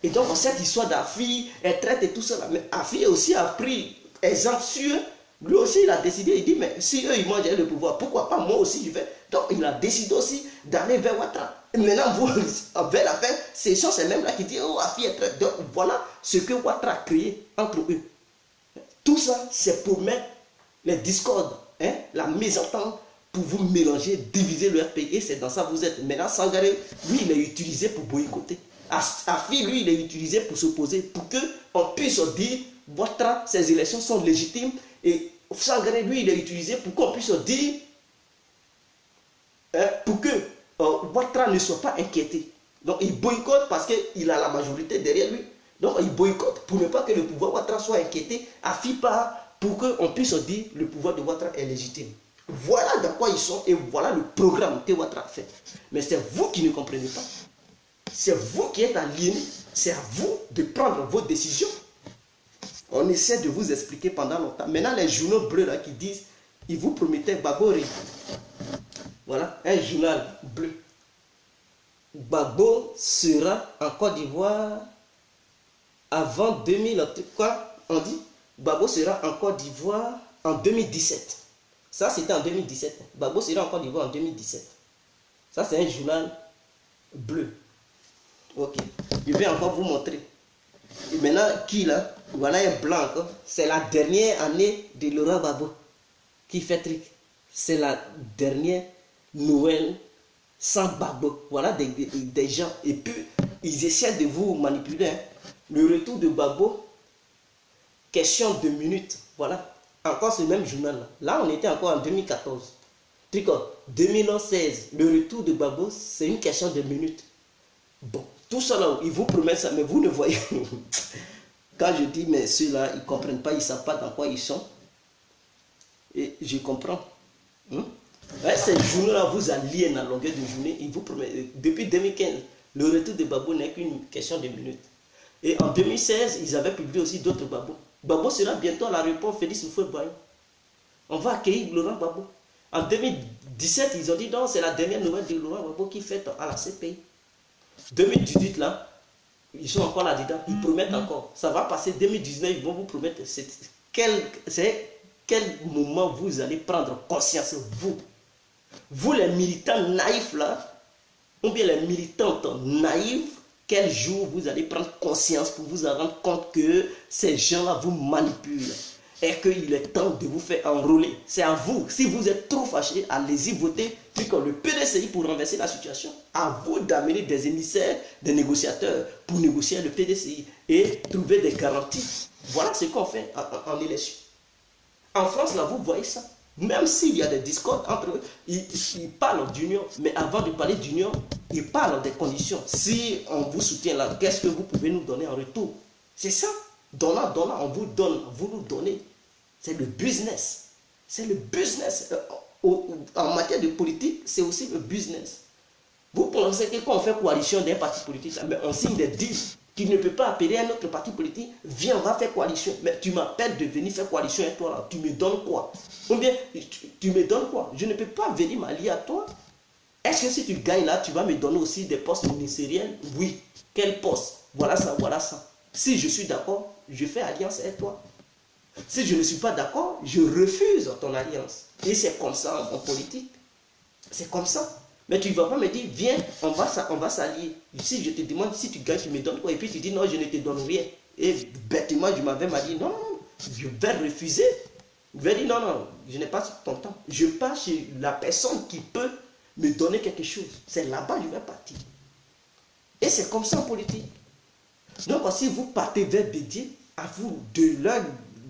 Et donc, cette histoire d'Afi, elle traite et tout ça là. Mais Afi aussi a pris exemple sur eux. Lui aussi, il a décidé, il dit, mais si eux, ils mangent le pouvoir, pourquoi pas moi aussi, je vais. Donc, il a décidé aussi d'aller vers Ouattara. Et maintenant, vous, vers la fin, ce sont ces mêmes-là qui disent, oh, Afi est très... Donc, voilà ce que Ouattara a créé entre eux. Tout ça, c'est pour mettre les discordes, la mésentente, pour vous mélanger, diviser le pays. Et c'est dans ça que vous êtes. Maintenant, Sangaré, lui, il est utilisé pour boycotter. Afi, lui, il est utilisé pour s'opposer, pour qu'on puisse dire, Ouattara, ces élections sont légitimes. Et Sangaré, lui, il est utilisé pour qu'on puisse dire, pour que Ouattara ne soit pas inquiété. Donc, il boycotte parce qu'il a la majorité derrière lui. Donc, il boycotte pour ne pas que le pouvoir Ouattara soit inquiété. Afi part pour qu'on puisse dire, le pouvoir de Ouattara est légitime. Voilà dans quoi ils sont et voilà le programme que Ouattara fait. Mais c'est vous qui ne comprenez pas. C'est vous qui êtes aliénés. C'est à vous de prendre vos décisions. On essaie de vous expliquer pendant longtemps. Maintenant, les journaux bleus là qui disent, ils vous promettaient Bagoré. Voilà, un journal bleu. Gbagbo sera en Côte d'Ivoire avant 2000. Quoi on dit? Gbagbo sera en Côte d'Ivoire en 2017. Ça, c'était en 2017. Gbagbo sera en Côte d'Ivoire en 2017. Ça, c'est un journal bleu. Ok. Je vais encore vous montrer. Et maintenant, qui là? Voilà un blanc. C'est la dernière année de Laurent Gbagbo qui fait truc. C'est la dernière Noël sans Gbagbo. Voilà des gens. Et puis, ils essaient de vous manipuler. Hein. Le retour de Gbagbo, question de minutes. Voilà. Encore ce même journal-là. Là, on était encore en 2014. 2016, le retour de Gbagbo, c'est une question de minutes. Bon, tout ça là, ils vous promettent ça, mais vous ne voyez. Quand je dis, mais ceux-là, ils ne comprennent pas, ils ne savent pas dans quoi ils sont. Et je comprends. Ces journaux-là vous aliènent à longueur de journée. Ils vous promettent. Depuis 2015, le retour de Gbagbo n'est qu'une question de minutes. Et en 2016, ils avaient publié aussi d'autres Gbagbo. Gbagbo sera bientôt à l'aéroport Félix Houphouët-Boigny. On va accueillir Laurent Gbagbo. En 2017, ils ont dit non, c'est la dernière nouvelle de Laurent Gbagbo qui fait à la CPI. 2018, là, ils sont encore là-dedans. Ils promettent encore. Ça va passer 2019, ils vont vous promettre. Quel moment vous allez prendre conscience, vous les militants naïfs là, ou bien les militantes naïves, quel jour vous allez prendre conscience pour vous rendre compte que ces gens-là vous manipulent et qu'il est temps de vous faire enrôler. C'est à vous. Si vous êtes trop fâchés, allez-y voter puis que le PDCI pour renverser la situation. À vous d'amener des émissaires, des négociateurs pour négocier le PDCI et trouver des garanties. Voilà ce qu'on fait en élection. En France, là, vous voyez ça. Même s'il y a des discordes entre eux, ils parlent d'union. Mais avant de parler d'union, ils parlent des conditions. Si on vous soutient là, qu'est-ce que vous pouvez nous donner en retour? C'est ça. Donnant, on vous donne, vous nous donnez. C'est le business. C'est le business. En matière de politique, c'est aussi le business. Vous pensez que quand on fait coalition d'un parti politique, on signe des deals. Tu ne peux pas appeler un autre parti politique, viens, on va faire coalition. Mais tu m'appelles de venir faire coalition avec toi là. Tu me donnes quoi? Ou bien, tu me donnes quoi? Je ne peux pas venir m'allier à toi. Est-ce que si tu gagnes là, tu vas me donner aussi des postes ministériels? Oui. Quel poste? Voilà ça, voilà ça. Si je suis d'accord, je fais alliance avec toi. Si je ne suis pas d'accord, je refuse ton alliance. Et c'est comme ça en politique. C'est comme ça. Mais tu ne vas pas me dire, viens, on va s'allier. Si je te demande, si tu gagnes, tu me donnes quoi? Et puis tu dis, non, je ne te donne rien. Et bêtement, je m'avais dit, non, je vais refuser. Je vais dire, non, non, je n'ai pas ton temps. Je pars chez la personne qui peut me donner quelque chose. C'est là-bas que je vais partir. Et c'est comme ça en politique. Donc, si vous partez vers Bédier, à vous de leur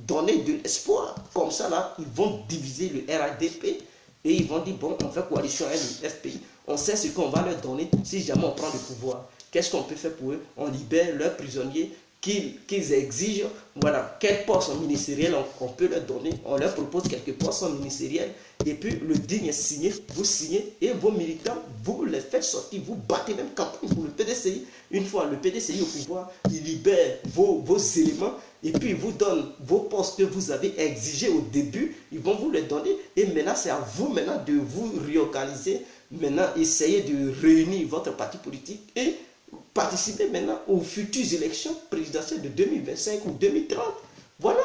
donner de l'espoir. Comme ça, là, ils vont diviser le RADP. Et ils vont dire, bon, on fait coalition avec le FPI. On sait ce qu'on va leur donner si jamais on prend le pouvoir. Qu'est-ce qu'on peut faire pour eux? On libère leurs prisonniers qu'ils exigent. Voilà, quel poste ministériel on peut leur donner. On leur propose quelques postes ministériels. Et puis, le digne est signé. Vous signez. Et vos militants, vous les faites sortir. Vous battez même campagne pour le PDCI. Une fois le PDCI au pouvoir, il libère vos éléments. Et puis, ils vous donnent vos postes que vous avez exigés au début. Ils vont vous les donner. Et maintenant, c'est à vous maintenant de vous réorganiser. Maintenant, essayez de réunir votre parti politique et participer maintenant aux futures élections présidentielles de 2025 ou 2030. Voilà.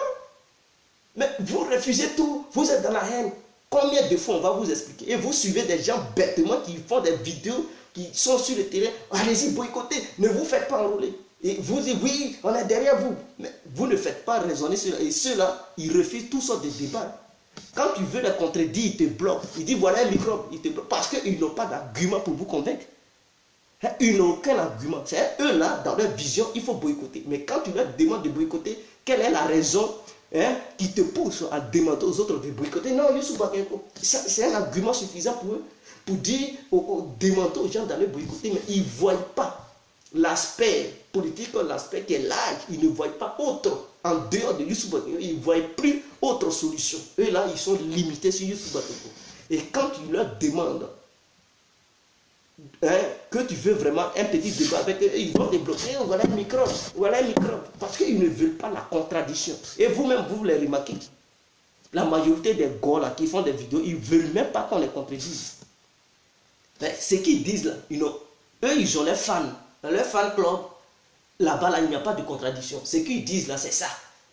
Mais vous refusez tout. Vous êtes dans la haine. Combien de fois on va vous expliquer? Et vous suivez des gens bêtement qui font des vidéos, qui sont sur le terrain. Allez-y, boycottez. Ne vous faites pas enrôler. Et vous dites, oui, on est derrière vous. Mais vous ne faites pas raisonner cela. Et ceux-là, ils refusent toutes sortes de débats. Quand tu veux les contredire, ils te bloquent. Ils disent, voilà un microbe. Ils te bloquent parce qu'ils n'ont pas d'argument pour vous convaincre. Ils n'ont aucun argument. C'est eux là, dans leur vision, il faut boycotter. Mais quand tu leur demandes de boycotter, quelle est la raison qui te pousse à demander aux autres de boycotter? Non, Youssou Bakenko. C'est un argument suffisant pour eux, pour dire, demander aux gens d'aller boycotter, mais ils ne voient pas l'aspect politique, l'aspect qui est large. Ils ne voient pas autre. En dehors de Youssou Bakenko, ils ne voient plus autre solution. Eux là, ils sont limités sur Youssou Bakenko. Et quand tu leur demandes que tu veux vraiment un petit débat avec eux, ils vont débloquer, voilà un microbe, voilà un microbe. Parce qu'ils ne veulent pas la contradiction. Et vous-même, vous les remarquez. La majorité des gars là qui font des vidéos, ils ne veulent même pas qu'on les contredise. Ce qu'ils disent là, eux, ils ont leurs fans. Dans leur fan club, là-bas, là, il n'y a pas de contradiction. Ce qu'ils disent là, c'est ça.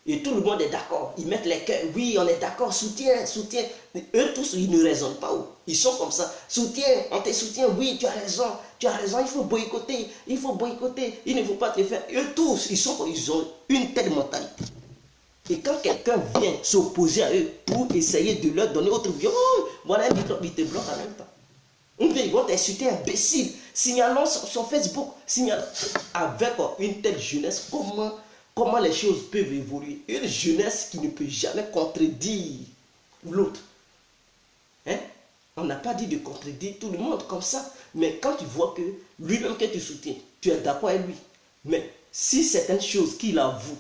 Et tout le monde est d'accord. Ils mettent les cœurs. Oui, on est d'accord. Soutien, soutien. Eux tous, ils ne raisonnent pas. Ils sont comme ça. Soutien, on te soutient. Oui, tu as raison. Tu as raison. Il faut boycotter. Il faut boycotter. Il ne faut pas te faire. Eux tous, ils ont une telle mentalité. Et quand quelqu'un vient s'opposer à eux pour essayer de leur donner autre vie, oh, voilà un micro, ils te bloquent en même temps. Ils vont t'insulter, imbécile. Signalons sur Facebook. Signalons. Avec une telle jeunesse, comment les choses peuvent évoluer? Une jeunesse qui ne peut jamais contredire l'autre. Hein? On n'a pas dit de contredire tout le monde comme ça. Mais quand tu vois que lui-même que tu soutiens, tu es d'accord avec lui. Mais si certaines choses qu'il avoue,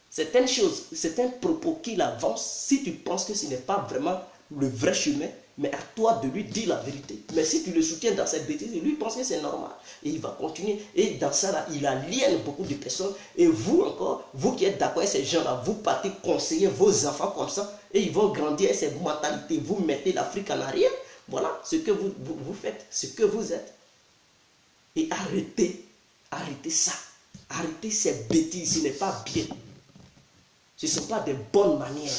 certaines choses, certains propos qu'il avance, si tu penses que ce n'est pas vraiment le vrai chemin, mais à toi de lui dire la vérité. Mais si tu le soutiens dans cette bêtise, lui pense que c'est normal. Et il va continuer. Et dans ça, là, il aliène beaucoup de personnes. Et vous encore, vous qui êtes d'accord avec ces gens-là, vous partez conseiller vos enfants comme ça. Et ils vont grandir avec ces mentalités. Vous mettez l'Afrique en arrière. Voilà ce que vous faites, ce que vous êtes. Et arrêtez ça. Arrêtez ces bêtises. Ce n'est pas bien. Ce ne sont pas des bonnes manières.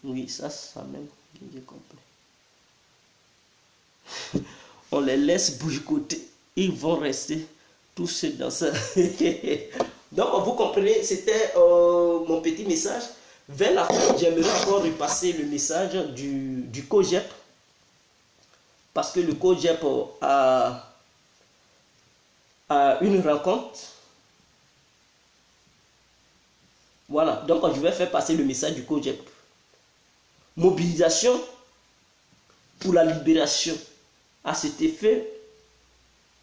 Oui, ça même, j'ai compris. On les laisse boycotter. Ils vont rester tous seuls dans ça. Donc, vous comprenez, c'était mon petit message. Vers la fin, j'aimerais encore repasser le message du COJEP. Parce que le COJEP a une rencontre. Voilà, donc je vais faire passer le message du COJEP. Mobilisation pour la libération. À cet effet,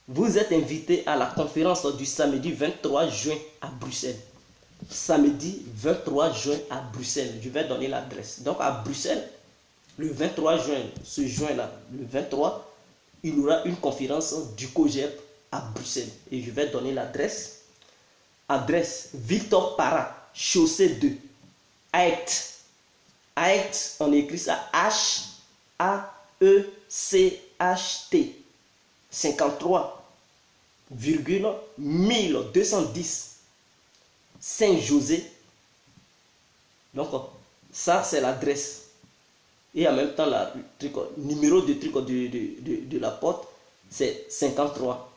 vous êtes invités à la conférence du samedi 23 juin à Bruxelles. Samedi 23 juin à Bruxelles. Je vais donner l'adresse. Donc à Bruxelles, le 23 juin, ce juin-là, le 23, il y aura une conférence du COJEP à Bruxelles. Et je vais donner l'adresse. Adresse Victor Para, chaussée 2, Aect. Aect, on écrit ça H-A-E-C-H-T 53,1210 Saint-José. Donc, ça, c'est l'adresse. Et en même temps, le numéro de truc de la porte, c'est 53.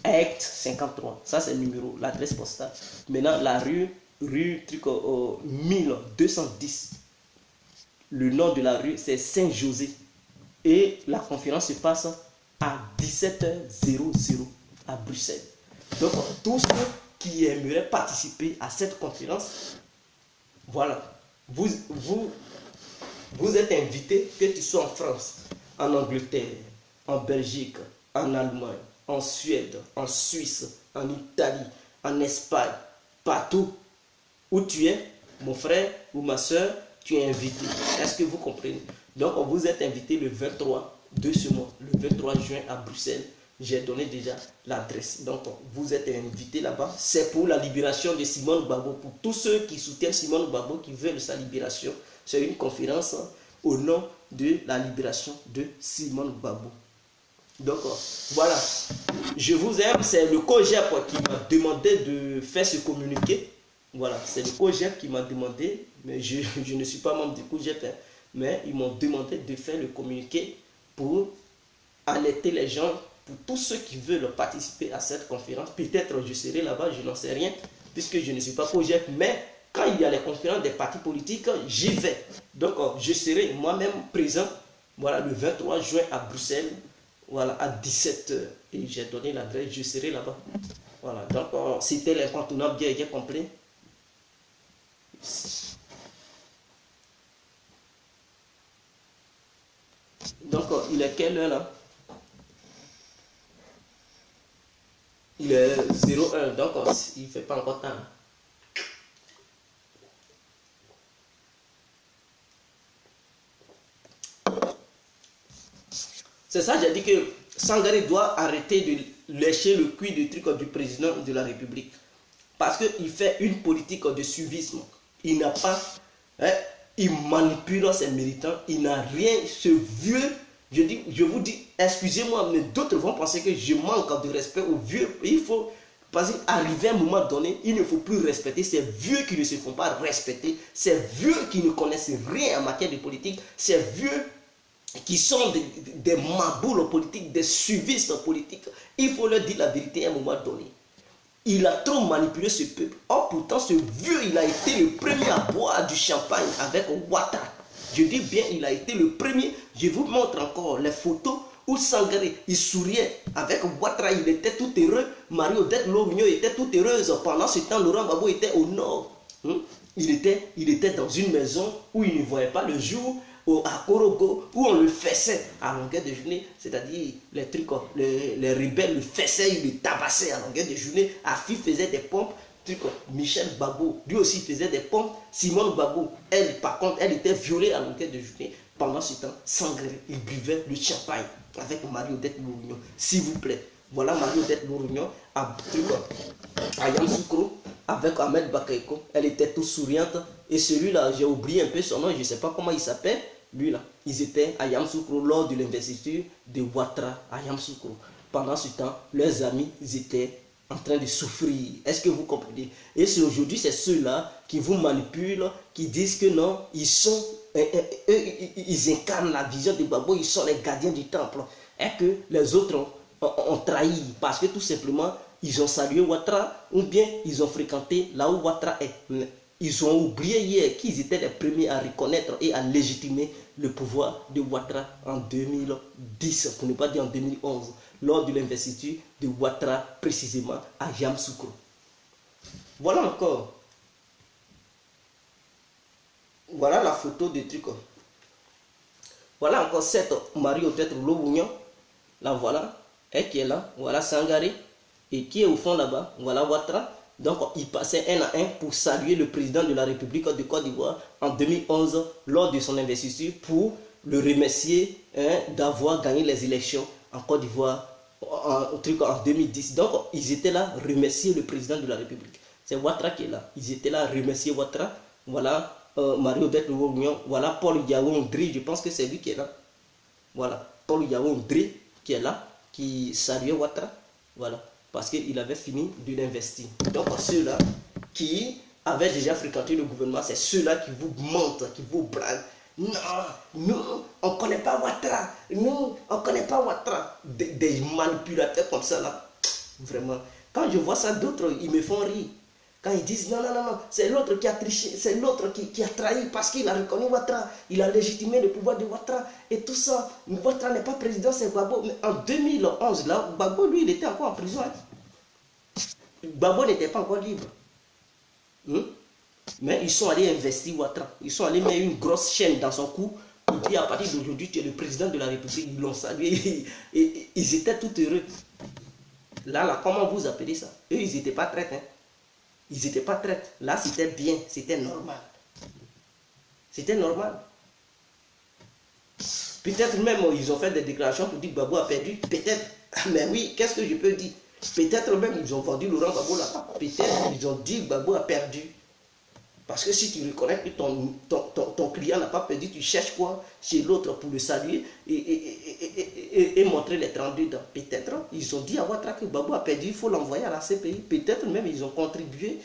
Act 53. Ça, c'est le numéro, l'adresse postale. Maintenant, la rue 1210. Le nom de la rue, c'est Saint-José. Et la conférence se passe à 17h00 à Bruxelles. Donc, tous ceux qui aimeraient participer à cette conférence, voilà, vous êtes invités, que tu sois en France, en Angleterre, en Belgique, en Allemagne, en Suède, en Suisse, en Italie, en Espagne, partout où tu es, mon frère ou ma soeur, tu es invité. Est-ce que vous comprenez? Donc, vous êtes invité le 23 de ce mois, le 23 juin à Bruxelles. J'ai donné déjà l'adresse. Donc, vous êtes invités là-bas. C'est pour la libération de Simone Gbagbo. Pour tous ceux qui soutiennent Simone Gbagbo, qui veulent sa libération, c'est une conférence au nom de la libération de Simone Gbagbo. Donc, voilà. Je vous aime. C'est le COJEP qui m'a demandé de faire ce communiqué. Voilà, c'est le COJEP qui m'a demandé, mais je ne suis pas membre du COJEP, mais ils m'ont demandé de faire le communiqué pour alerter les gens, pour tous ceux qui veulent participer à cette conférence. Peut-être je serai là-bas, je n'en sais rien, puisque je ne suis pas COJEP, mais quand il y a les conférences des partis politiques, j'y vais. Donc, je serai moi-même présent, voilà, le 23 juin à Bruxelles, voilà, à 17h. Et j'ai donné l'adresse, je serai là-bas. Voilà, donc c'était l'incontournable bien complet. Donc, il est quelle heure là? Il est 01, donc il ne fait pas encore temps. C'est ça, j'ai dit que Sangaré doit arrêter de lécher le cul du truc du président de la République. Parce qu'il fait une politique de suivisme. Il n'a pas... Hein, il manipule ses militants. Il n'a rien... Ce vieux... Je vous dis, excusez-moi, mais d'autres vont penser que je manque de respect aux vieux. Il faut... Parce qu'arriver à un moment donné, il ne faut plus respecter ces vieux qui ne se font pas respecter. Ces vieux qui ne connaissent rien en matière de politique. Ces vieux qui sont des maboules politiques, des suivistes politiques. Il faut leur dire la vérité à un moment donné. Il a trop manipulé ce peuple. Or, pourtant, ce vieux, il a été le premier à boire du champagne avec Ouattara. Je dis bien, il a été le premier. Je vous montre encore les photos où Sangaré, il souriait avec Ouattara. Il était tout heureux. Marie-Odette Lomignon était tout heureuse. Pendant ce temps, Laurent Gbagbo était au nord. Il était dans une maison où il ne voyait pas le jour. À Korogo, où on le fessait à longueur de journée, c'est-à-dire les trucs, les rebelles le fessaient, ils le tabassaient à longueur de journée. Afi faisait des pompes, Michel Gbagbo, lui aussi faisait des pompes. Simone Gbagbo, elle, par contre, elle était violée à longueur de journée. Pendant ce temps, Sangaré, il buvait le champagne avec Marie-Odette Lomignon. S'il vous plaît, voilà Marie-Odette Lomignon à Yamoussoukro avec Ahmed Bakayoko. Elle était toute souriante. Et celui-là, j'ai oublié un peu son nom, je ne sais pas comment il s'appelle. Lui là, ils étaient à Yamoussoukro lors de l'investiture de Ouattara à Yamoussoukro. Pendant ce temps, leurs amis, ils étaient en train de souffrir. Est-ce que vous comprenez? Et c'est aujourd'hui, c'est ceux-là qui vous manipulent, qui disent que non, ils incarnent la vision de Gbagbo, ils sont les gardiens du temple. Et que les autres ont trahi parce que tout simplement, ils ont salué Ouattara ou bien ils ont fréquenté là où Ouattara est. Ils ont oublié hier qu'ils étaient les premiers à reconnaître et à légitimer le pouvoir de Ouattara en 2010, pour ne pas dire en 2011, lors de l'investiture de Ouattara précisément à Yamoussoukro. Voilà encore. Voilà la photo des trucs. Voilà encore cette Marie-Odette Lomignon. Là voilà, elle qui est là. Voilà Sangaré. Et qui est au fond là-bas. Voilà Ouattara. Donc, il passait un à un pour saluer le président de la République de Côte d'Ivoire en 2011 lors de son investiture pour le remercier d'avoir gagné les élections en Côte d'Ivoire en 2010. Donc, ils étaient là remercier le président de la République. C'est Ouattara qui est là. Ils étaient là remercier Ouattara. Voilà Marie-Odette Lomignon. Voilà Paul Yaoundé. Je pense que c'est lui qui est là. Voilà Paul Yaoundé qui est là, qui salue Ouattara. Voilà. Parce qu'il avait fini de l'investir. Donc ceux-là qui avaient déjà fréquenté le gouvernement, c'est ceux-là qui vous mentent, qui vous blaguent. Non, nous, on ne connaît pas Ouattara. Nous, on ne connaît pas Ouattara. Des manipulateurs comme ça, là. Vraiment. Quand je vois ça, d'autres, ils me font rire. Quand ils disent non, c'est l'autre qui a triché, c'est l'autre qui a trahi parce qu'il a reconnu Ouattara, il a légitimé le pouvoir de Ouattara et tout ça. Ouattara n'est pas président, c'est Gbagbo. Mais en 2011, là, Gbagbo, lui, il était encore en prison. Gbagbo n'était pas encore libre. Mais ils sont allés investir Ouattara. Ils sont allés mettre une grosse chaîne dans son cou. Et puis à partir d'aujourd'hui, tu es le président de la République. Ils l'ont salué. Et ils étaient tout heureux. Là, comment vous appelez ça? Eux, ils n'étaient pas traites. Ils n'étaient pas traites. Là, c'était bien. C'était normal. C'était normal. Peut-être même, ils ont fait des déclarations pour dire que Gbagbo a perdu. Peut-être. Mais oui, qu'est-ce que je peux dire? Peut-être même, ils ont vendu Laurent Gbagbo là-bas. Peut-être, ils ont dit que Gbagbo a perdu. Parce que si tu reconnais que ton client n'a pas perdu, tu cherches quoi chez l'autre pour le saluer et montrer les 32 dents. Peut-être, ils ont dit à Ouattara que Gbagbo a perdu, il faut l'envoyer à la CPI. Peut-être même, ils ont contribué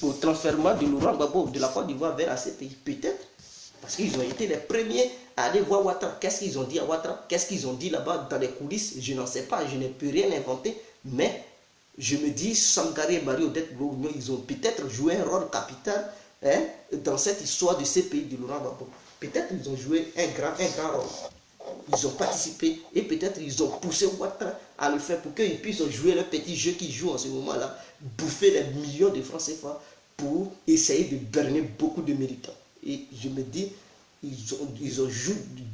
au transfèrement de Laurent Gbagbo de la Côte d'Ivoire vers la CPI. Peut-être. Parce qu'ils ont été les premiers à aller voir Ouattara. Qu'est-ce qu'ils ont dit à Ouattara? Qu'est-ce qu'ils ont dit là-bas dans les coulisses? Je n'en sais pas, je n'ai pu rien inventer. Mais je me dis, Sangaré et Marie-Odette Lomignon, ils ont peut-être joué un rôle capital dans cette histoire de ces pays de Laurent Gbagbo. Peut-être ils ont joué un grand rôle. Ils ont participé et peut-être ils ont poussé Ouattara à le faire pour qu'ils puissent jouer le petit jeu qu'ils jouent en ce moment-là, bouffer les millions de francs CFA pour essayer de berner beaucoup de militants. Et je me dis, ils ont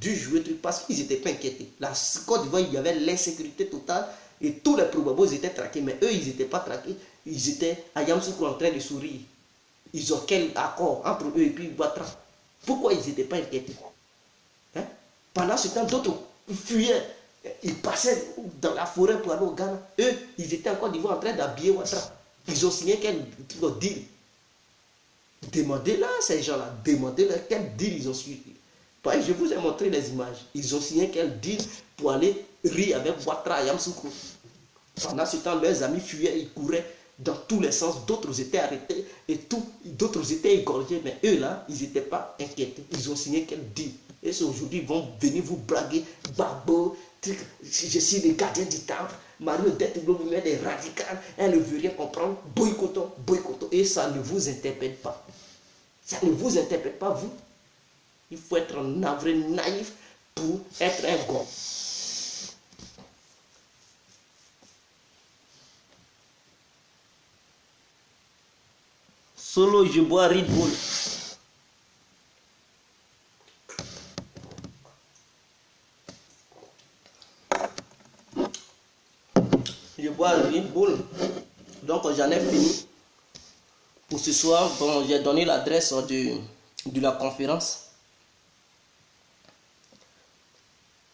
dû jouer parce qu'ils n'étaient pas inquiétés. La Côte d'Ivoire, il y avait l'insécurité totale et tous les probabos étaient traqués. Mais eux, ils n'étaient pas traqués. Ils étaient à Yamoussoukro en train de sourire. Ils ont quel accord entre eux et puis Ouattara? Pourquoi ils n'étaient pas inquiétés? Pendant ce temps, d'autres fuyaient. Ils passaient dans la forêt pour aller au Ghana. Eux, ils étaient en Côte d'Ivoire en train d'habiller Ouattara. Ils ont signé quel deal? Demandez-là, ces gens-là. Demandez-leur quel deal ils ont signé. Je vous ai montré les images. Ils ont signé quel deal pour aller rire avec Ouattara et Yamoussoukro. Pendant ce temps, leurs amis fuyaient, ils couraient dans tous les sens. D'autres étaient arrêtés et d'autres étaient égorgés. Mais eux, là, ils n'étaient pas inquiétés. Ils ont signé quel deal? Et c'est aujourd'hui, ils vont venir vous braguer. Babo, je suis le gardien du temple. Mario Dette, vous met des radicales. Elle ne veut rien comprendre. Boycottons, boycottons. Et ça ne vous interpelle pas. Ça ne vous interpelle pas, vous. Il faut être navré, naïf pour être un gars. Solo, je bois Red Bull. Je bois Red Bull. Donc j'en ai fini. Pour ce soir, bon, j'ai donné l'adresse de la conférence.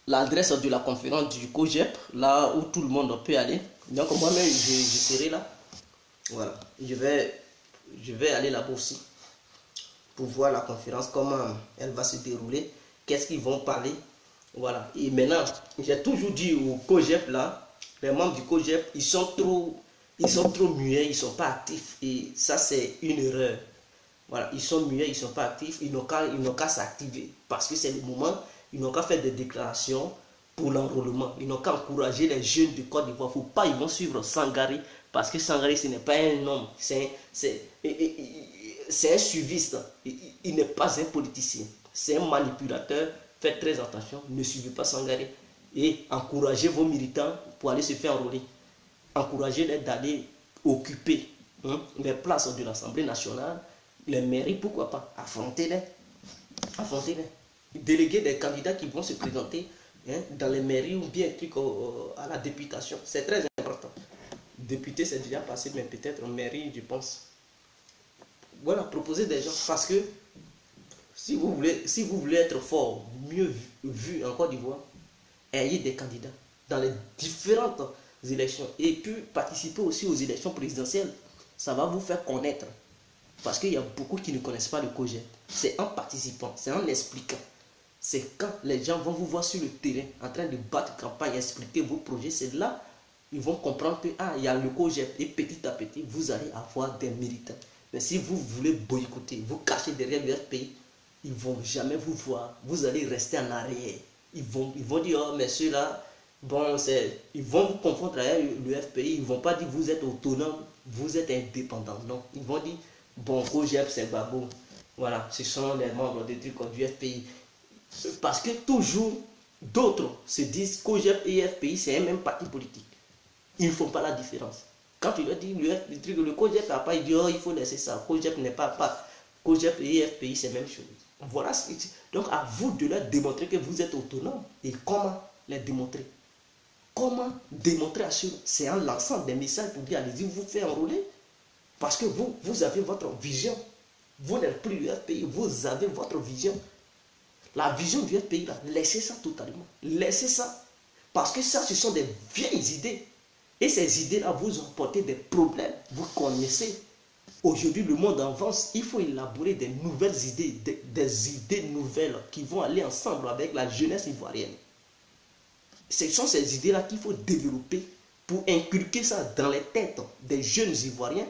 L'adresse de la conférence du COGEP, là où tout le monde peut aller. Donc moi-même, je serai là. Voilà. Je vais aller là-bas aussi pour voir la conférence, comment elle va se dérouler, qu'est-ce qu'ils vont parler. Voilà. Et maintenant, j'ai toujours dit au COGEP là, les membres du COGEP, ils sont trop muets, ils ne sont pas actifs. Et ça, c'est une erreur. Voilà, ils sont muets, ils ne sont pas actifs, ils n'ont qu'à s'activer. Parce que c'est le moment, ils n'ont qu'à faire des déclarations pour l'enrôlement. Ils n'ont qu'à encourager les jeunes de Côte d'Ivoire. Il ne faut pas, ils vont suivre Sangaré. Parce que Sangaré, ce n'est pas un homme. C'est un suiviste. Il n'est pas un politicien. C'est un manipulateur. Faites très attention. Ne suivez pas Sangaré. Et encouragez vos militants pour aller se faire enrôler. Encouragez-les d'aller occuper les places de l'Assemblée nationale, les mairies, pourquoi pas. Affrontez-les. Affrontez-les. Déléguez des candidats qui vont se présenter dans les mairies ou bien à la députation. C'est très important. Député, c'est déjà passé, mais peut-être en mairie, je pense. Voilà, proposez des gens. Parce que si vous voulez être fort, mieux vu en Côte d'Ivoire, ayez des candidats dans les différentes élections. Et puis participer aussi aux élections présidentielles. Ça va vous faire connaître. Parce qu'il y a beaucoup qui ne connaissent pas le COGEP. C'est en participant, c'est en expliquant. C'est quand les gens vont vous voir sur le terrain en train de battre campagne, expliquer vos projets. C'est là ils vont comprendre que il y a le COGEP. Et petit à petit, vous allez avoir des militants. Mais si vous voulez boycotter, vous cachez derrière le FPI, ils ne vont jamais vous voir. Vous allez rester en arrière. Ils vont dire, oh, mais ceux-là, bon, ils vont vous confondre avec le FPI. Ils ne vont pas dire, vous êtes autonome, vous êtes indépendant. Non, ils vont dire, bon, COGEP, c'est Babo. Voilà, ce sont les membres du FPI. Parce que toujours, d'autres se disent COGEP et FPI, c'est un même parti politique. Ils ne font pas la différence. Quand tu leur dis le COGEP n'a pas, il dit, oh, il faut laisser ça. COGEP n'est pas. COGEP et FPI, c'est la même chose. Voilà. Donc, à vous de leur démontrer que vous êtes autonome. Et comment les démontrer? Comment démontrer à ceux? C'est en lançant des messages pour dire, allez-y, vous faites enrôler. Parce que vous avez votre vision. Vous n'êtes plus le FPI, vous avez votre vision. La vision du FPI, là, laissez ça totalement. Laissez ça. Parce que ça, ce sont des vieilles idées. Et ces idées-là vous ont porté des problèmes. Vous connaissez. Aujourd'hui, le monde avance. Il faut élaborer des nouvelles idées, des idées nouvelles qui vont aller ensemble avec la jeunesse ivoirienne. Ce sont ces idées-là qu'il faut développer pour inculquer ça dans les têtes des jeunes Ivoiriens.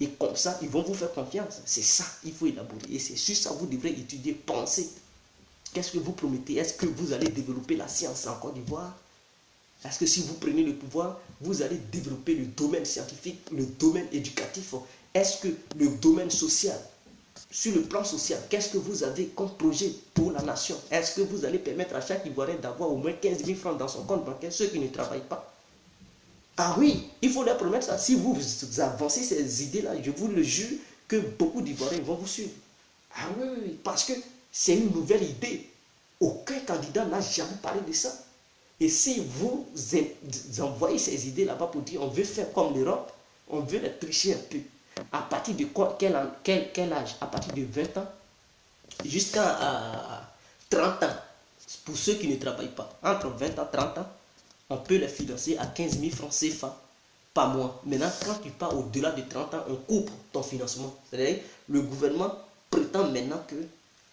Et comme ça, ils vont vous faire confiance. C'est ça qu'il faut élaborer. Et c'est sur ça que vous devrez étudier, penser. Qu'est-ce que vous promettez? Est-ce que vous allez développer la science en Côte d'Ivoire? Est-ce que si vous prenez le pouvoir, vous allez développer le domaine scientifique, le domaine éducatif? Est-ce que le domaine social, sur le plan social, qu'est-ce que vous avez comme projet pour la nation? Est-ce que vous allez permettre à chaque Ivoirien d'avoir au moins 15 000 francs dans son compte bancaire, ceux qui ne travaillent pas? Ah oui, il faut leur promettre ça. Si vous avancez ces idées-là, je vous le jure que beaucoup d'Ivoiriens vont vous suivre. Ah oui, oui, parce que c'est une nouvelle idée. Aucun candidat n'a jamais parlé de ça. Et si vous envoyez ces idées là-bas pour dire on veut faire comme l'Europe, on veut les tricher un peu. À partir de quel âge? À partir de 20 ans jusqu'à 30 ans. pour ceux qui ne travaillent pas, entre 20 à 30 ans, on peut les financer à 15 000 francs CFA par mois. Maintenant, quand tu pars au-delà de 30 ans, on coupe ton financement. C'est-à-dire, le gouvernement prétend maintenant que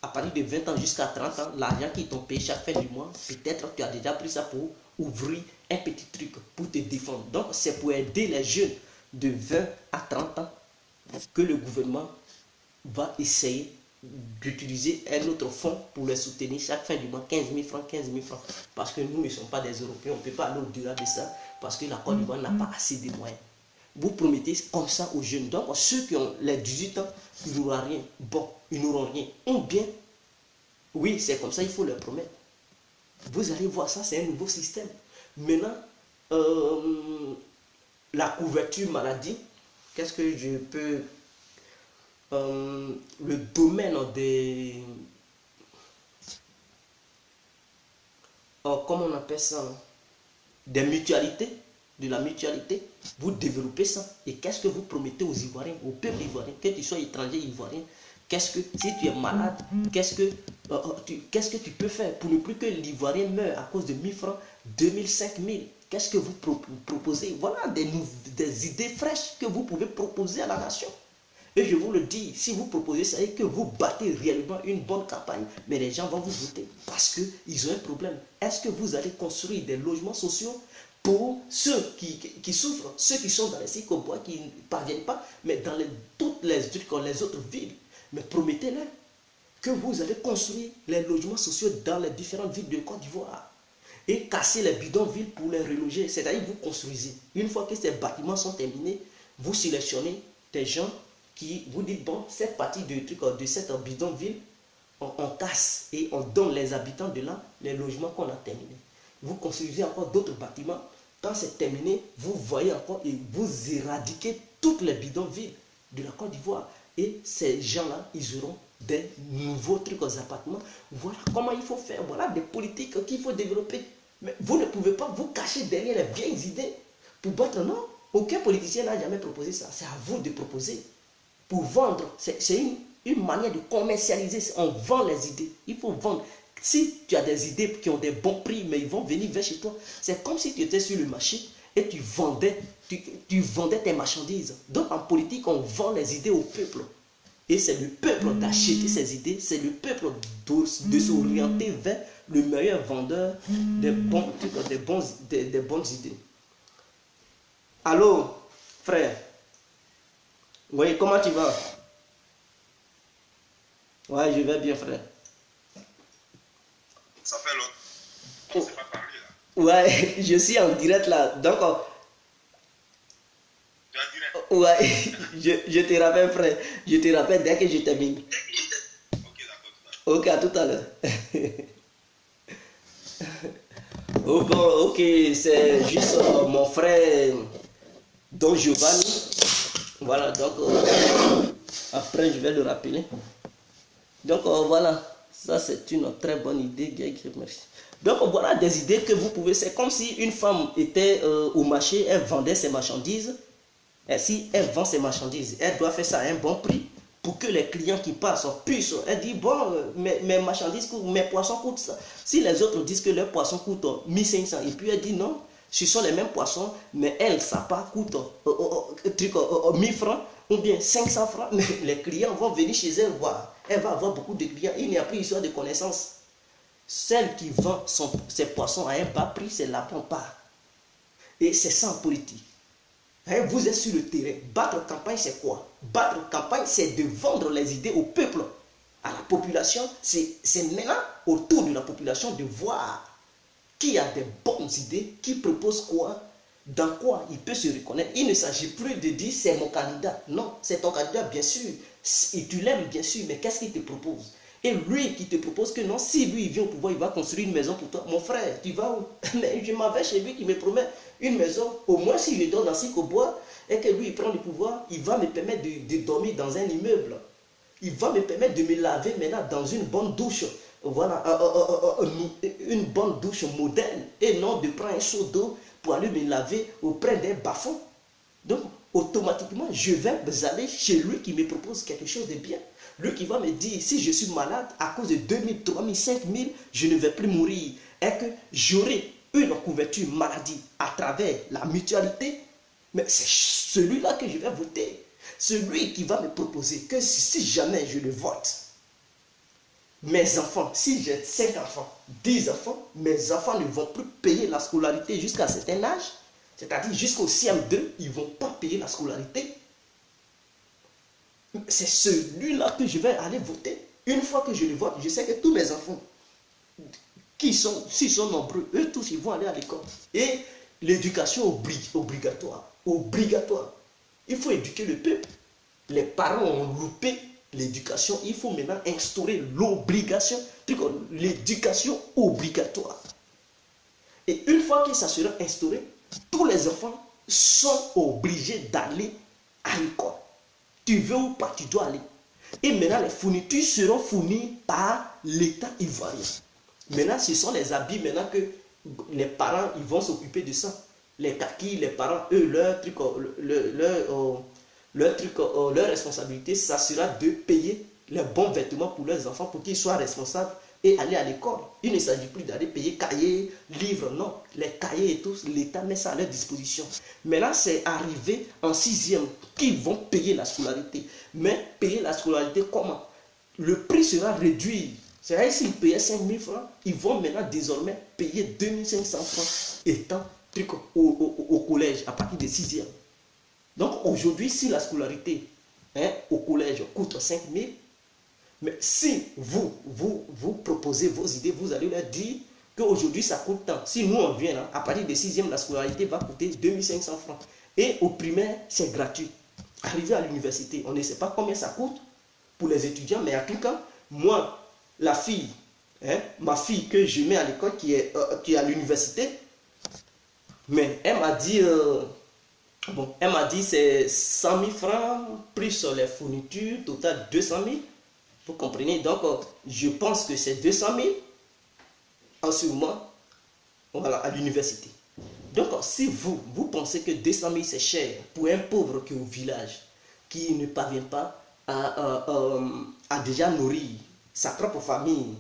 à partir de 20 ans jusqu'à 30 ans, l'argent qu'ils t'ont payé chaque fin du mois, peut-être tu as déjà pris ça pour ouvrir un petit truc pour te défendre. Donc, c'est pour aider les jeunes de 20 à 30 ans que le gouvernement va essayer d'utiliser un autre fonds pour les soutenir chaque fin du mois, 15 000 francs, 15 000 francs. Parce que nous ne sommes pas des Européens, on ne peut pas aller au-delà de ça, parce que la Côte d'Ivoire n'a pas assez de moyens. Vous promettez comme ça aux jeunes. Donc, ceux qui ont les 18 ans, ils n'auront rien. Bon, ils n'auront rien. Ou bien, oui, c'est comme ça, il faut leur promettre. Vous allez voir ça, c'est un nouveau système. Maintenant, la couverture maladie, qu'est-ce que je peux... le domaine des... comment on appelle ça? Des mutualités, de la mutualité, vous développez ça. Et qu'est-ce que vous promettez aux Ivoiriens, au peuple ivoirien, que tu sois étranger ivoirien, qu'est-ce que, si tu es malade, qu'est-ce que tu peux faire pour ne plus que l'Ivoirien meure à cause de 1000 francs, 2000, 5000? Qu'est-ce que vous proposez? Voilà des idées fraîches que vous pouvez proposer à la nation. Et je vous le dis, si vous proposez ça et que vous battez réellement une bonne campagne, mais les gens vont vous voter parce qu'ils ont un problème. Est-ce que vous allez construire des logements sociaux pour ceux qui souffrent, ceux qui sont dans les Sikobois, qui ne parviennent pas, mais dans toutes les autres villes? Mais promettez-leur que vous allez construire les logements sociaux dans les différentes villes de Côte d'Ivoire et casser les bidonvilles pour les reloger. C'est-à-dire que vous construisez. Une fois que ces bâtiments sont terminés, vous sélectionnez des gens qui vous dites, bon, cette partie de cette bidonville, on casse et on donne les habitants de là les logements qu'on a terminés. Vous construisez encore d'autres bâtiments. Quand c'est terminé, vous voyez encore et vous éradiquez toutes les bidonvilles de la Côte d'Ivoire. Et ces gens-là, ils auront des nouveaux trucs aux appartements. Voilà comment il faut faire. Voilà des politiques qu'il faut développer. Mais vous ne pouvez pas vous cacher derrière les vieilles idées pour battre. Non, aucun politicien n'a jamais proposé ça. C'est à vous de proposer. Pour vendre, c'est une manière de commercialiser. On vend les idées. Il faut vendre. Si tu as des idées qui ont des bons prix, mais ils vont venir vers chez toi, c'est comme si tu étais sur le marché et tu vendais tes marchandises. Donc en politique, on vend les idées au peuple. Et c'est le peuple d'acheter ces idées, c'est le peuple de s'orienter vers le meilleur vendeur des bonnes idées. Allô, frère? Oui, comment tu vas? Ouais, je vais bien, frère. Ça fait longtemps. On ne s'est pas parlé là. Ouais, je suis en direct là. Donc, Tu es en direct? ouais, je te rappelle, frère. Je te rappelle dès que je termine. Ok, d'accord, Ok, à tout à l'heure. Oh bon, ok, c'est juste mon frère Don Giovanni. Voilà, donc après je vais le rappeler. Donc voilà, ça c'est une très bonne idée, merci. Donc voilà des idées que vous pouvez, c'est comme si une femme était au marché, elle vendait ses marchandises. Et si elle vend ses marchandises, elle doit faire ça à un bon prix pour que les clients qui passent puissent. Elle dit, bon, mes marchandises coûtent, mes poissons coûtent ça. Si les autres disent que leurs poissons coûtent 1500, et puis elle dit non, ce sont les mêmes poissons, mais elle, ça part coûte 1000 francs ou bien 500 francs, mais les clients vont venir chez elle voir. Elle va avoir beaucoup de clients. Il n'y a plus histoire de connaissance. Celle qui vend ses poissons à un bas prix, c'est la bonne part. Et c'est ça en politique. Vous êtes sur le terrain. Battre campagne, c'est quoi? Battre campagne, c'est de vendre les idées au peuple, à la population. C'est maintenant autour de la population de voir qui a des bonnes idées, qui propose quoi, dans quoi il peut se reconnaître. Il ne s'agit plus de dire c'est mon candidat. Non, c'est ton candidat, bien sûr. Et tu l'aimes, bien sûr, mais qu'est-ce qu'il te propose? Et lui qui te propose que non, si lui il vient au pouvoir, il va construire une maison pour toi. Mon frère, tu vas où? Mais je m'en vais chez lui qui me promet une maison. Au moins, si je dors dans Sikobois et que lui il prend le pouvoir, il va me permettre de dormir dans un immeuble. Il va me permettre de me laver maintenant dans une bonne douche. Voilà, une bonne douche moderne. Et non de prendre un seau d'eau pour aller me laver auprès d'un bas-fond. Donc, automatiquement, je vais aller chez lui qui me propose quelque chose de bien. Lui qui va me dire, si je suis malade, à cause de 2000, 3000, 5000, je ne vais plus mourir. Et que j'aurai une couverture maladie à travers la mutualité. Mais c'est celui-là que je vais voter. Celui qui va me proposer que si jamais je le vote, mes enfants, si j'ai 5 enfants, 10 enfants, mes enfants ne vont plus payer la scolarité jusqu'à un certain âge. C'est-à-dire jusqu'au CM2, ils ne vont pas payer la scolarité. C'est celui-là que je vais aller voter. Une fois que je le vote, je sais que tous mes enfants, s'ils sont nombreux, eux tous, ils vont aller à l'école. Et l'éducation obligatoire. Obligatoire. Il faut éduquer le peuple. Les parents ont loupé l'éducation. Il faut maintenant instaurer l'obligation, l'éducation obligatoire. Et une fois que ça sera instauré, tous les enfants sont obligés d'aller à l'école. Tu veux ou pas, tu dois aller. Et maintenant, les fournitures seront fournies par l'État ivoirien. Maintenant, ce sont les habits maintenant que les parents ils vont s'occuper de ça. Les kakis, les parents, eux, leur responsabilité, ça sera de payer les bons vêtements pour leurs enfants pour qu'ils soient responsables et aller à l'école. Il ne s'agit plus d'aller payer cahiers, livres, non. Les cahiers et tout, l'État met ça à leur disposition. Mais là, c'est arrivé en 6e qu'ils vont payer la scolarité. Mais payer la scolarité comment? Le prix sera réduit. C'est-à-dire s'ils payaient 5 000 francs, ils vont maintenant désormais payer 2 500 francs étant au collège à partir de 6e. Donc aujourd'hui, si la scolarité au collège coûte 5 000, mais si vous proposez vos idées, vous allez leur dire qu'aujourd'hui ça coûte tant. Si nous on vient là, à partir de 6e, la scolarité va coûter 2 500 francs. Et au primaire, c'est gratuit. Arrivé à l'université, on ne sait pas combien ça coûte pour les étudiants, mais en tout cas, moi, la fille, ma fille que je mets à l'école qui est à l'université, mais elle m'a dit, c'est 100 000 francs plus les fournitures, total 200 000. Vous comprenez? Donc, je pense que c'est 200 000 en ce moment, voilà, à l'université. Donc, si vous pensez que 200 000 c'est cher pour un pauvre qui est au village, qui ne parvient pas à déjà nourrir sa propre famille,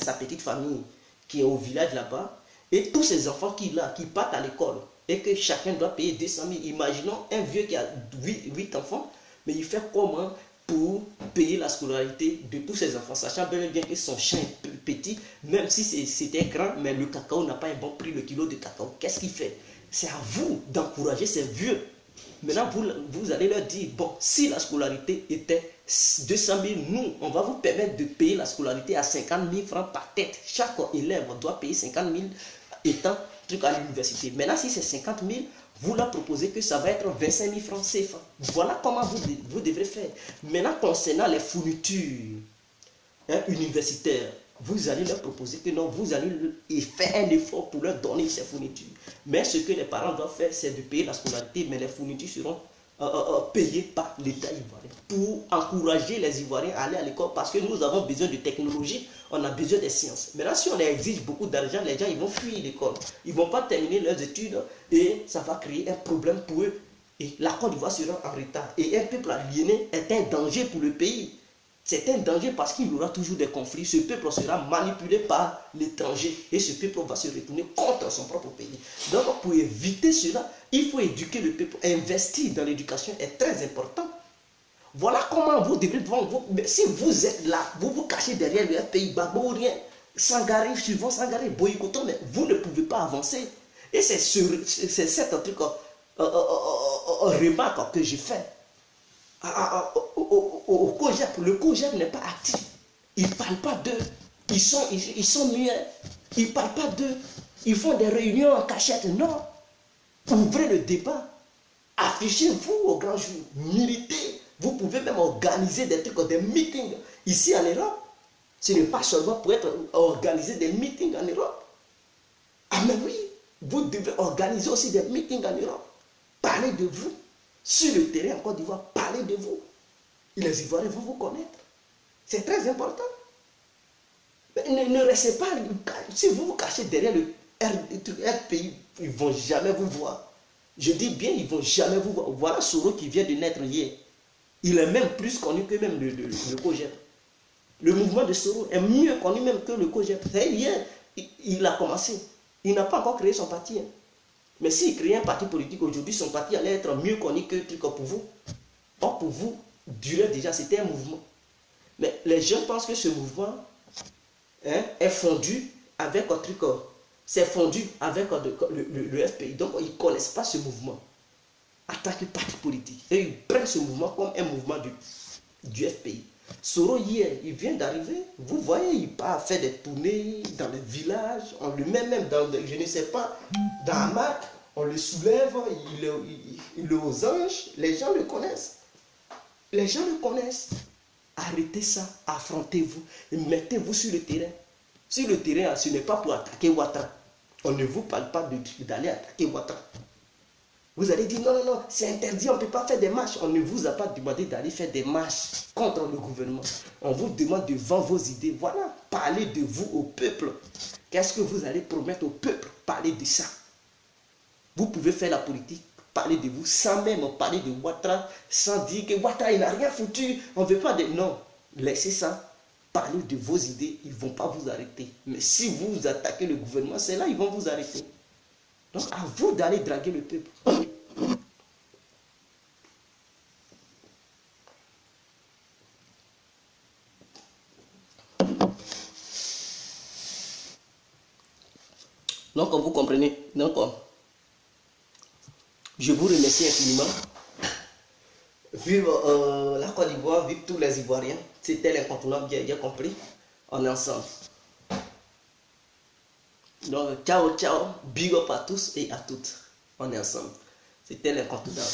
sa petite famille qui est au village là-bas, et tous ces enfants qui partent à l'école, et que chacun doit payer 200 000. Imaginons un vieux qui a 8 enfants, mais il fait comment pour payer la scolarité de tous ses enfants, sachant bien que son champ est petit, même si c'était grand, mais le cacao n'a pas un bon prix, le kilo de cacao. Qu'est-ce qu'il fait? C'est à vous d'encourager ces vieux. Maintenant, vous allez leur dire, bon, si la scolarité était 200 000, nous, on va vous permettre de payer la scolarité à 50 000 francs par tête. Chaque élève doit payer 50 000 étant à l'université. Maintenant, si c'est 50 000, vous leur proposez que ça va être 25 000 francs CFA. Voilà comment vous devrez faire. Maintenant, concernant les fournitures universitaires, vous allez leur proposer que non, vous allez faire un effort pour leur donner ces fournitures. Mais ce que les parents doivent faire, c'est de payer la scolarité, mais les fournitures seront payées par l'État ivoirien pour encourager les Ivoiriens à aller à l'école parce que nous avons besoin de technologie, on a besoin des sciences. Maintenant, si on leur exige beaucoup d'argent, les gens ils vont fuir l'école. Ils ne vont pas terminer leurs études et ça va créer un problème pour eux. Et la Côte d'Ivoire sera en retard. Et un peuple aliéné est un danger pour le pays. C'est un danger parce qu'il y aura toujours des conflits. Ce peuple sera manipulé par l'étranger et ce peuple va se retourner contre son propre pays. Donc pour éviter cela, il faut éduquer le peuple. Investir dans l'éducation est très important. Voilà comment vous devrez si vous êtes là, vous vous cachez derrière le pays Gbagbo ou rien, Sangaré, suivant Sangaré, boycottant, mais vous ne pouvez pas avancer. Et c'est cette remarque que j'ai fait. Au COJEP, le COJEP n'est pas actif. Ils ne parlent pas d'eux. Ils sont muets. Ils ne parlent pas d'eux. Ils font des réunions en cachette. Non. Ouvrez le débat. Affichez-vous au grand jour. Militez. Vous pouvez même organiser des trucs, des meetings ici en Europe. Ce n'est pas seulement pour organiser des meetings en Europe. Ah mais oui, vous devez organiser aussi des meetings en Europe. Parlez de vous. Sur le terrain en Côte d'Ivoire, parlez de vous. Les Ivoiriens vont vous connaître. C'est très important. Mais ne restez pas. Si vous vous cachez derrière le RPI, ils ne vont jamais vous voir. Je dis bien, ils ne vont jamais vous voir. Voilà Soro qui vient de naître hier. Il est même plus connu que même le COJEP. Le mouvement de Soro est mieux connu même que le COJEP. Hier, il a commencé. Il n'a pas encore créé son parti. Hein. Mais s'il créait un parti politique aujourd'hui, son parti allait être mieux connu que truc pour vous. Or, pour vous, durait déjà, c'était un mouvement. Mais les gens pensent que ce mouvement est fondu avec un truc. C'est fondu avec le FPI. Donc, ils ne connaissent pas ce mouvement en tant que parti politique. Et ils prennent ce mouvement comme un mouvement du FPI. Soro, hier, il vient d'arriver. Vous voyez, il part faire des tournées dans les villages. On le met même dans, je ne sais pas, dans un hamac. On le soulève, il est aux anges. Les gens le connaissent. Les gens le connaissent. Arrêtez ça, affrontez-vous, mettez-vous sur le terrain. Sur le terrain, ce n'est pas pour attaquer Ouattara. On ne vous parle pas d'aller attaquer Ouattara. Vous allez dire non, non, non, c'est interdit, on ne peut pas faire des marches. On ne vous a pas demandé d'aller faire des marches contre le gouvernement. On vous demande de vendre vos idées. Voilà, parlez de vous au peuple. Qu'est-ce que vous allez promettre au peuple? Parlez de ça. Vous pouvez faire la politique, parler de vous sans même parler de Ouattara, sans dire que Ouattara il n'a rien foutu. On ne veut pas de... Non, laissez ça. Parlez de vos idées, ils ne vont pas vous arrêter. Mais si vous attaquez le gouvernement, c'est là ils vont vous arrêter. Donc à vous d'aller draguer le peuple. Donc vous comprenez. Donc je vous remercie infiniment. Vive la Côte d'Ivoire, vive tous les Ivoiriens. C'était l'incontournable, bien compris. On est ensemble. Donc, ciao, ciao. Big up à tous et à toutes. On est ensemble. C'était l'incontournable.